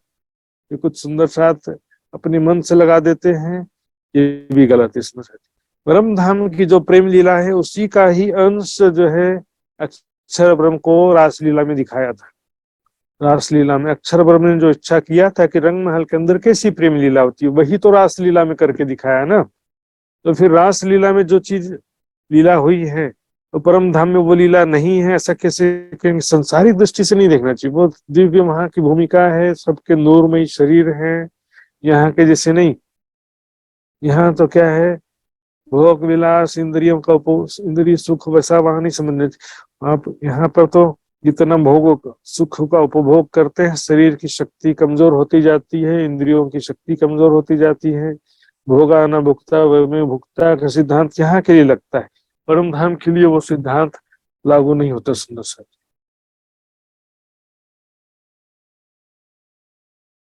ये कुछ सुंदर साथ अपने मन से लगा देते हैं, ये भी गलत है। इसमें ब्रह्म धाम की जो प्रेम लीला है, उसी का ही अंश जो है अक्षर ब्रह्म को रासलीला में दिखाया था। रासलीला में अक्षर ब्रह्म ने जो इच्छा किया था कि रंग महल के अंदर कैसी प्रेम लीला होती है, वही तो रासलीला में करके दिखाया ना। तो फिर रासलीला में जो चीज लीला हुई है, तो परम धाम में वो लीला नहीं है, ऐसा कैसे कहेंगे? संसारिक दृष्टि से नहीं देखना चाहिए। वो दिव्य वहां की भूमिका है, सबके नूरमय शरीर है, यहाँ के जैसे नहीं। यहाँ तो क्या है, भोग विलास, इंद्रियों का इंद्रिय सुख, वैसा वहां नहीं समझने। आप यहाँ पर तो जितना भोग सुख का उपभोग करते हैं, शरीर की शक्ति कमजोर होती जाती है, इंद्रियों की शक्ति कमजोर होती जाती है। भोगा न भुगता वह में भुगता का सिद्धांत यहाँ के लिए लगता है, परम धाम के लिए वो सिद्धांत लागू नहीं होता। सुंदर सा,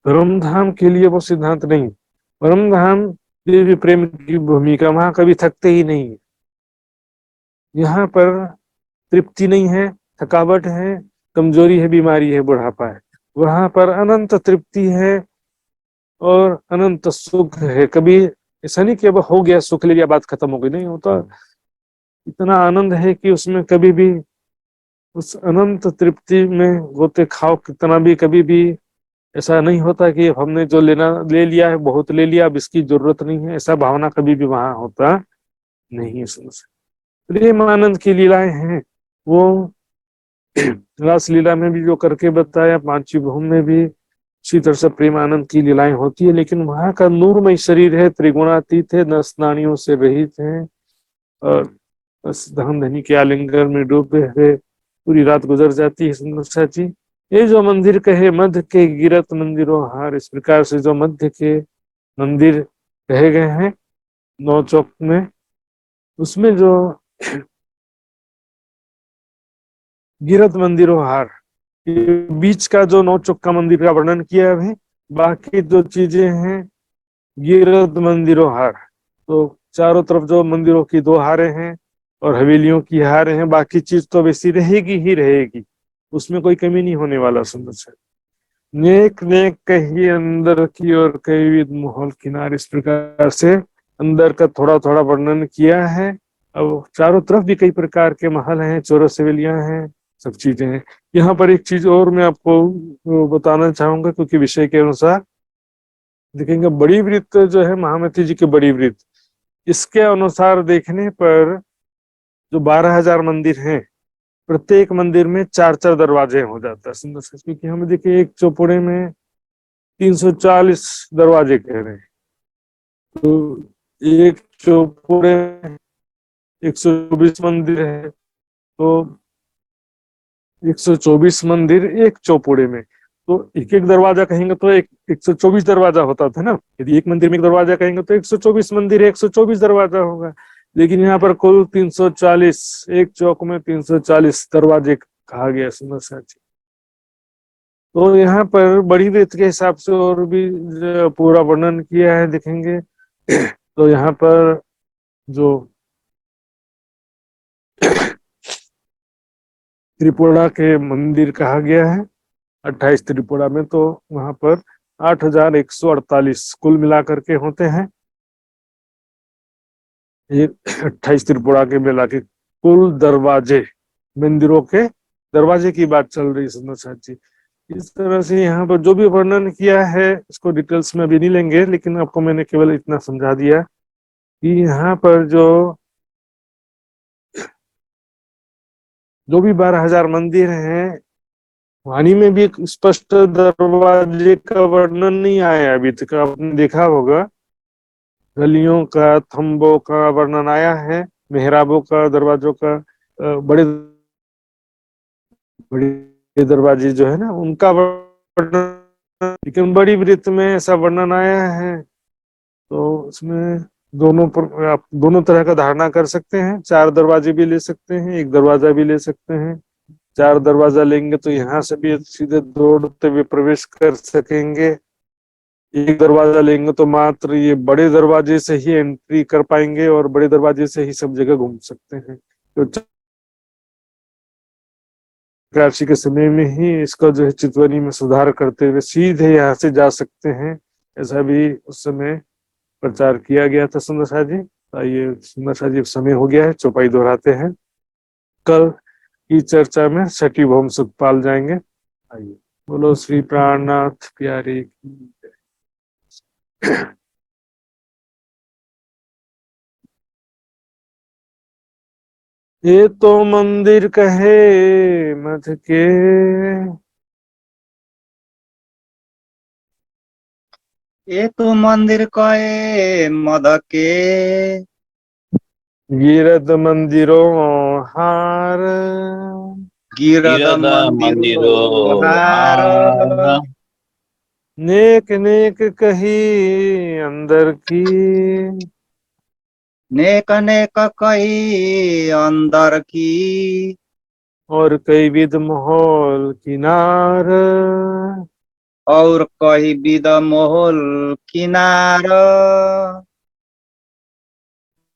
परम धाम के लिए वो सिद्धांत नहीं। परम धाम देवी प्रेम की भूमिका, वहां कभी थकते ही नहीं है। यहाँ पर तृप्ति नहीं है, थकावट है, कमजोरी है, बीमारी है, बुढ़ापा है। वहां पर अनंत तृप्ति है और अनंत सुख है। कभी ऐसा नहीं कि अब हो गया, सुख ले लिया, बात खत्म हो गई, नहीं होता। इतना आनंद है कि उसमें कभी भी, उस अनंत तृप्ति में गोते खाओ कितना भी, कभी भी ऐसा नहीं होता कि हमने जो लेना ले लिया है, बहुत ले लिया, अब इसकी जरूरत नहीं है, ऐसा भावना कभी भी वहां होता नहीं है। प्रेम आनंद की लीलाएं हैं वो रास लीला में भी जो करके बताया, पांचवी भूम में भी उसी तरह से प्रेम आनंद की लीलाएं होती है। लेकिन वहां का नूरमय शरीर है, त्रिगुणातीत है, नस नाड़ियों से रहित है, और बस धाम धनी के आलिंगन में डूबे हुए पूरी रात गुजर जाती है। सुंदर सा जी, ये जो मंदिर कहे मध्य के गिरत मंदिरों हार, इस प्रकार से जो मध्य के मंदिर कहे गए हैं 9 चौक में, उसमें जो गिरद मंदिरोहार, ये बीच का जो नौ चौका मंदिर का वर्णन किया है अभी, बाकी जो चीजें हैं गिरद मंदिरोहार। तो चारों तरफ जो मंदिरों की दो हारें हैं और हवेलियों की हारें हैं, बाकी चीज तो वैसी रहेगी ही रहेगी, उसमें कोई कमी नहीं होने वाला। सुंदर से नेक नेक कही अंदर की और कई विद महल किनार, इस प्रकार से अंदर का थोड़ा थोड़ा वर्णन किया है। अब चारों तरफ भी कई प्रकार के महल हैं, चौरस हवेलियां हैं, सब चीजें हैं। यहाँ पर एक चीज और मैं आपको बताना चाहूंगा, क्योंकि विषय के अनुसार देखेंगे बड़ी वृत्त जो है महामती जी की बड़ी वृत्त, इसके अनुसार देखने पर जो 12,000 मंदिर हैं, प्रत्येक मंदिर में 4-4 दरवाजे हो जाता है। सुंदर से, क्योंकि हमें देखिए एक चौपुड़े में 340 दरवाजे कह रहे हैं, तो एक चौपुड़े में 124 मंदिर है, तो 124 मंदिर एक चौपुड़े में, तो एक एक दरवाजा कहेंगे तो 124 दरवाजा होता था ना। यदि एक मंदिर में एक दरवाजा कहेंगे तो 124 मंदिर है, 124 दरवाजा होगा। लेकिन यहाँ पर कुल 340, एक चौक में 340 दरवाजे कहा गया। सुंदर साथी, तो यहाँ पर बड़ी वृत्त के हिसाब से और भी पूरा वर्णन किया है, देखेंगे तो यहाँ पर जो त्रिपुरा के मंदिर कहा गया है 28 त्रिपुरा में, तो वहां पर 8,148 कुल मिलाकर के होते हैं। ये 28 त्रिपुरा के मिला के कुल दरवाजे, मंदिरों के दरवाजे की बात चल रही है। सुंदर साथ जी, इस तरह से यहाँ पर जो भी वर्णन किया है इसको डिटेल्स में भी नहीं लेंगे, लेकिन आपको मैंने केवल इतना समझा दिया कि यहाँ पर जो भी 12,000 मंदिर हैं, वाणी में भी एक स्पष्ट दरवाजे का वर्णन नहीं आया अभी तक। आपने देखा होगा गलियों का, थंबों का वर्णन आया है, मेहराबों का, दरवाजों का, बड़े बड़े दरवाजे जो है ना उनका वर्णन, लेकिन बड़ी वृत्त में ऐसा वर्णन आया है। तो उसमें दोनों पर आप दोनों तरह का धारणा कर सकते हैं, 4 दरवाजे भी ले सकते हैं, एक दरवाजा भी ले सकते हैं। 4 दरवाजा लेंगे तो यहाँ से भी सीधे दौड़ते हुए प्रवेश कर सकेंगे, एक दरवाजा लेंगे तो मात्र ये बड़े दरवाजे से ही एंट्री कर पाएंगे और बड़े दरवाजे से ही सब जगह घूम सकते हैं। तो काशी के समय में ही इसका जो है चितवनी में सुधार करते हुए सीधे यहाँ से जा सकते हैं, ऐसा भी उस समय प्रचार किया गया था। सुंदर शाह जी, आइए सुंदर शाह जी, समय हो गया है, चौपाई दोहराते हैं। कल की चर्चा में छठी भौम सुखपाल जाएंगे। आइए, बोलो श्री प्राणनाथ प्यारे की। ये तो मंदिर कहे मत के, ये तो मंदिर कहे मद के, गिरद मंदिरों हार, गिरद गिरद मंदिरो मंदिरो हार, हार, नेक नेक कही अंदर की, नेक नेक कही अंदर की, और कई विध माहौल किनार, और कही विद मोहल किनार,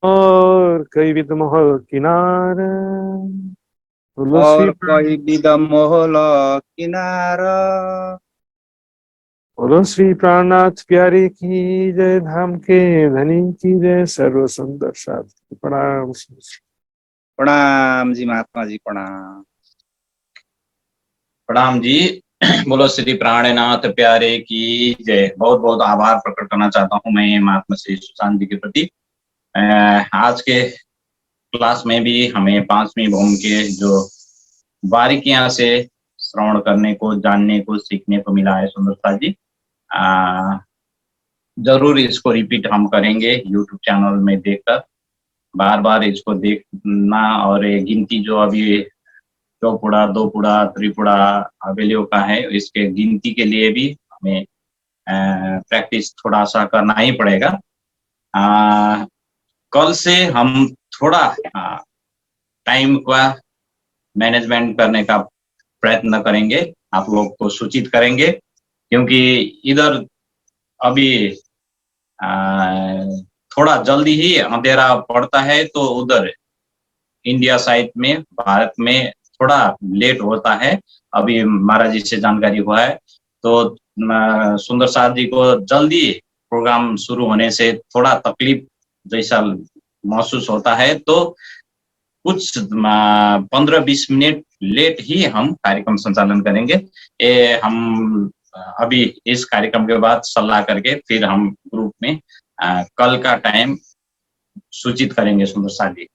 और कई विध माहौल किनार। बोलो श्री और कही विद मोहल किनार। बोलो श्री प्राणनाथ प्यारे की जय, धाम के धनी की जय, सर्व सुंदर साथ प्रणाम। प्रणाम जी महात्मा जी, प्रणाम। प्रणाम जी। बोलो श्री प्राणनाथ प्यारे की जय। बहुत बहुत आभार प्रकट करना चाहता हूँ मैं महात्मा श्री सुशांत जी के प्रति। आज के क्लास में भी हमें 5वीं भौम के जो बारीकियां से श्रवण करने को, जानने को, सीखने को मिला है सुंदरता जी। जरूर इसको रिपीट हम करेंगे यूट्यूब चैनल में देखकर, बार बार इसको देखना। और ये गिनती जो अभी चौपुड़ा, दोपुड़ा, त्रिपुड़ा हवेलियों का है, इसके गिनती के लिए भी हमें प्रैक्टिस थोड़ा सा करना ही पड़ेगा। कल से हम थोड़ा टाइम का मैनेजमेंट करने का प्रयत्न करेंगे, आप लोग को सूचित करेंगे, क्योंकि इधर अभी थोड़ा जल्दी ही अंधेरा पड़ता है, तो उधर इंडिया साइड में, भारत में थोड़ा लेट होता है। अभी महाराज जी से जानकारी हुआ है, तो सुंदर साथ जी को जल्दी प्रोग्राम शुरू होने से थोड़ा तकलीफ जैसा महसूस होता है, तो कुछ 15-20 मिनट लेट ही हम कार्यक्रम संचालन करेंगे। हम अभी इस कार्यक्रम के बाद सलाह करके फिर हम ग्रुप में कल का टाइम सूचित करेंगे सुंदर साथ जी।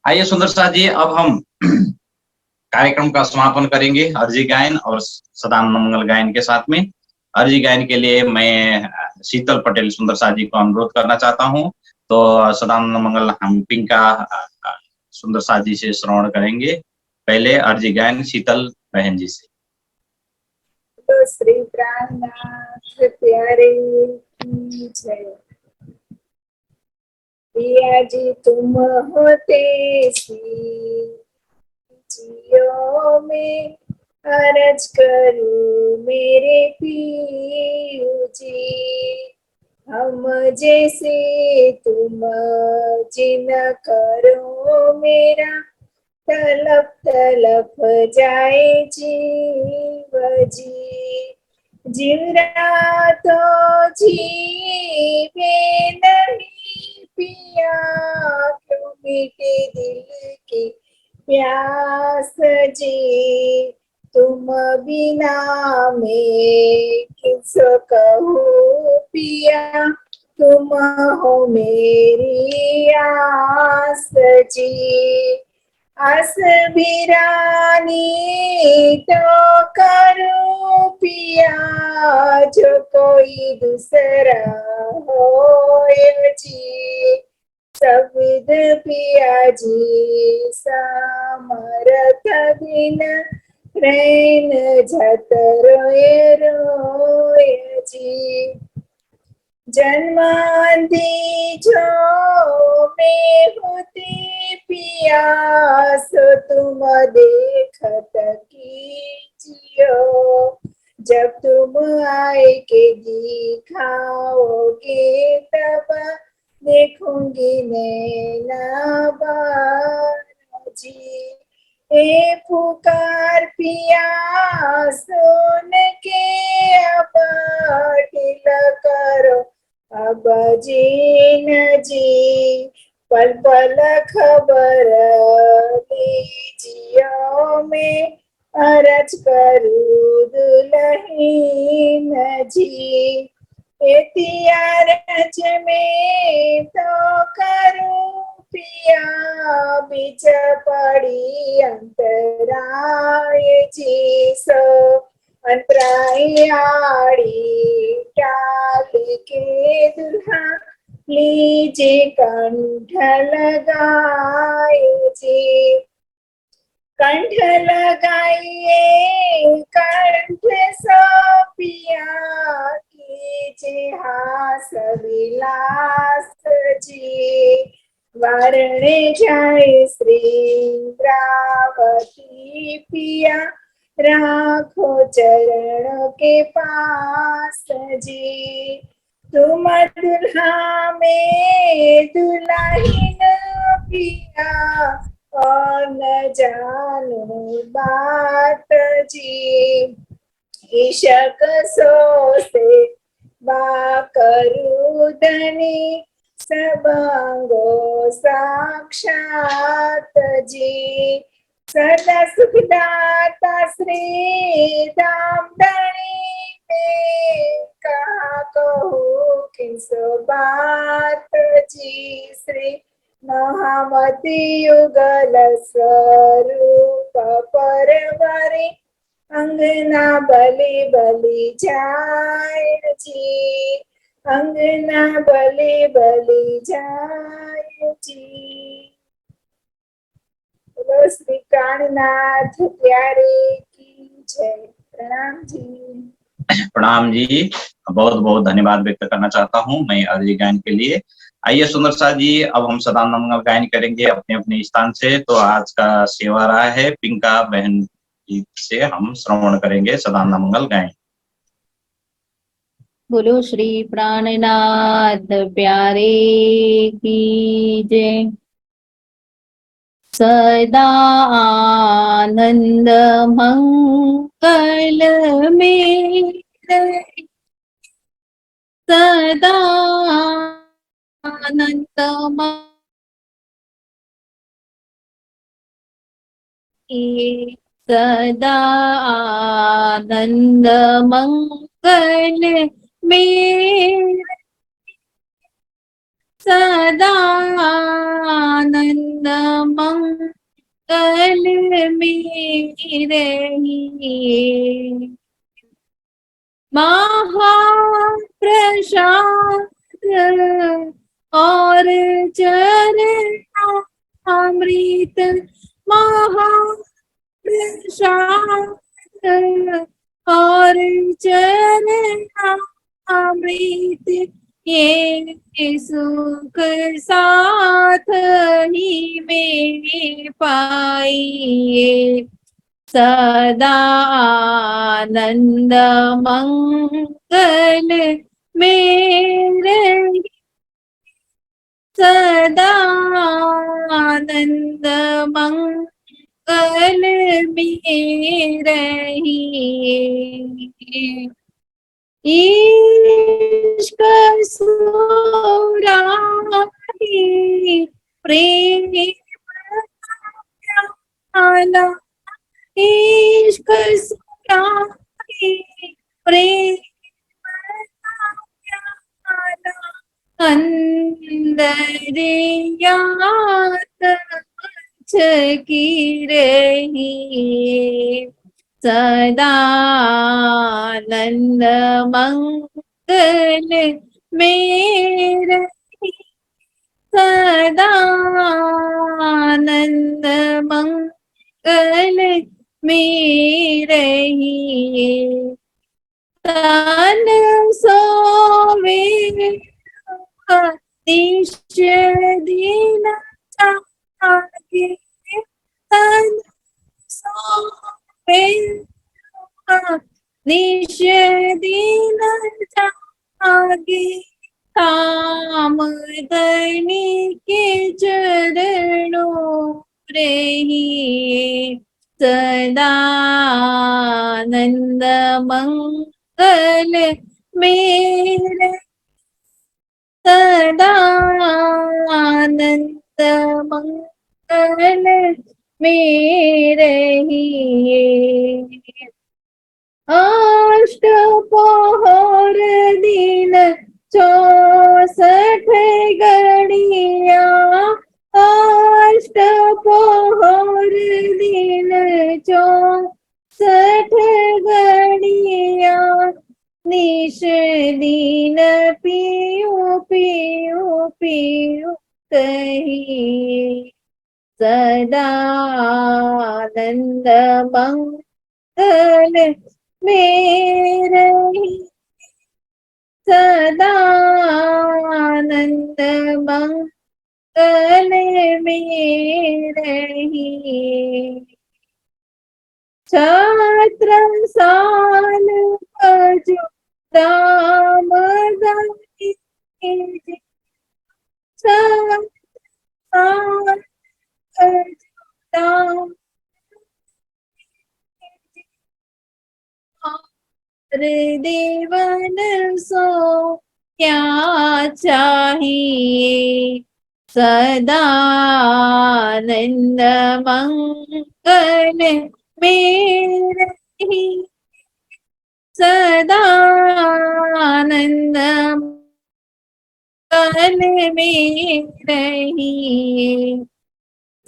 आइए सुंदर साथ जी, अब हम कार्यक्रम का समापन करेंगे अर्जी गायन और सदानंद मंगल गायन के साथ में। अर्जी गायन के लिए मैं शीतल पटेल सुंदर साथ जी को अनुरोध करना चाहता हूं। तो सदानंद मंगल हम पिंका सुंदर साथ जी से श्रवण करेंगे। पहले अर्जी गायन शीतल बहन जी से। तो श्री प्राणनाथ प्यारे की जय। पिया जी तुम होते सी जियो में अर्ज करूं मेरे पियू जी, हम जैसे तुम जिन करो मेरा तलप तलप जाए जीव जी, जीवरा तो जीवे नहीं पिया, क्यों मिटे दिल की प्यास जी, तुम बिना मैं किसको कहूँ पिया, तुम हो मेरी आस जी, आस बिरानी तो करूं पिया, जो कोई दूसरा हो जी, शब्द पिया जी समरथ बिन रैन झत रोए रोए जी, जन्मांधी जो मैं होती पिया, सो तुम देखत कीजियो, जब तुम आए के दिखाओगे तब देखूंगी नैना बाजी, ए पुकार पिया सुन के अब ढील करो अब जी न जी, पल पल खबर लीजियो में अरज करूं दुल्हीन जी, रज में तो करूं पिया, बीच पड़ी अंतराय जी, सो अंतराय आड़ी टाल के दुल्हा लीजे कंठ लगाए जी, कंठ लगाइए कंठ सो पिया, कीजे हास विलास जी, वारणे जाए श्री रावती पिया, राखो चरण के पास जी, तुम दुल्हा में दुल्हीन पिया, और न जानो बात जी, ईशक सो से बा करू धनी, सबंगो साक्षात जी, सदा सुखदाता श्री धाम धनी में, कहा कहूँ किस बात जी, श्री महामती युगल स्वरूप परवरी, अंगना बलि बलि जाय जी, अंगना बलि बलि जाय जी। बोलो श्री प्राणनाथ प्यारे की जय। प्रणाम जी। प्रणाम जी। बहुत बहुत धन्यवाद व्यक्त करना चाहता हूँ मैं अर्जी गायन के लिए। आइए सुंदर साथ जी, अब हम सदानंद मंगल गायन करेंगे अपने अपने स्थान से। तो आज का सेवा रहा है पिंका बहन जी से हम श्रवण करेंगे सदानंद मंगल गायन। बोलो श्री प्राणनाथ प्यारे की जय। सदा आनंद मंगल में रहे, सदा आनंद मंगल, सदा आनंद मंगल में, सदा आनंद मंगल में रहिए। महाप्रसाद और चरणामृत, महाप्रसाद और चरणामृत, ये सुख साथ ही में पाइए। सदा आनंद मंगल में रहिए, सदा आनंद मंगल में रहिए। इश्क सुराही प्रेम प्याला, इश्क सुराही प्रेम प्याला, अंदर याद की रही। सदा आनंद मंगल में रही, सदा आनंद मंगल में रहिए। तन सोवे निश दिन जागे, तन सोवे निश दिन जागे, काम धनी के चरणों रहिए। सदा आनंद मंगल में रहिए, सदा आनंद मंगल में रहिए। अष्ट पहर दिन 64 घड़िया, अष्ट पहर दिन 64 घड़िया, निश दिन पियो पियो पियो कहिए। सदा आनंद मंगल में रहिए, सदा आनंद मंगल में रहिए। छत्र साल बजो दाम दनी, छत्र साल बजो दाम देवन सो क्या चाहिए। सदा आनंद मंगल में रहिए, सदा आनंद मंगल में रहिए।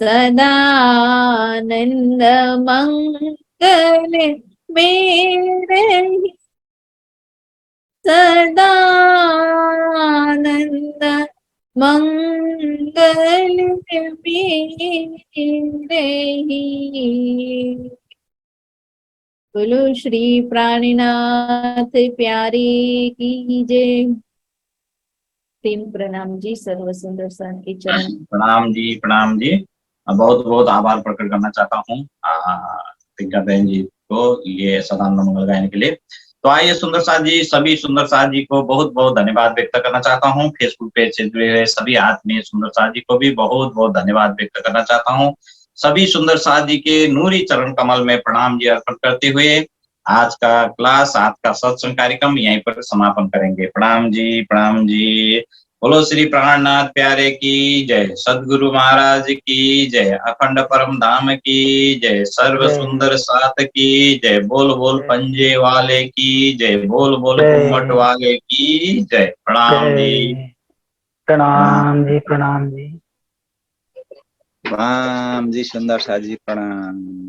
सदा आनंद मंगल में रहिए, सदा आनंद मंगल में रहिए। बोलो श्री प्राणीनाथ प्यारे की जय। प्रेम प्रणाम जी, सर्व सुंदर सन के चरण। प्रणाम जी, प्रणाम जी। बहुत बहुत आभार प्रकट करना चाहता हूँ टिंका बहन जी को ये सदानंद मंगल गायन के लिए। तो आइए सुंदर साथ जी, सभी सुंदर साथ जी को बहुत बहुत धन्यवाद व्यक्त करना चाहता हूँ। फेसबुक पेज से जुड़े हुए सभी आत्मीय सुंदर साथ जी को भी बहुत बहुत धन्यवाद व्यक्त करना चाहता हूँ। सभी सुंदर साथ जी के नूरी चरण कमल में प्रणाम जी अर्पण करते हुए आज का क्लास, आज का सत्संग कार्यक्रम यहीं पर समापन करेंगे। प्रणाम जी, प्रणाम जी। बोलो श्री प्राणनाथ प्यारे की जय, सदगुरु महाराज की जय, अखंड परम धाम की जय, सर्व सुंदर साथ की जय, बोल बोल पंजे वाले की जय, बोल बोल घूमट वाले की जय। प्रणाम जी, प्रणाम जी, प्रणाम जी। प्रणाम जी, सुंदर सा जी, प्रणाम।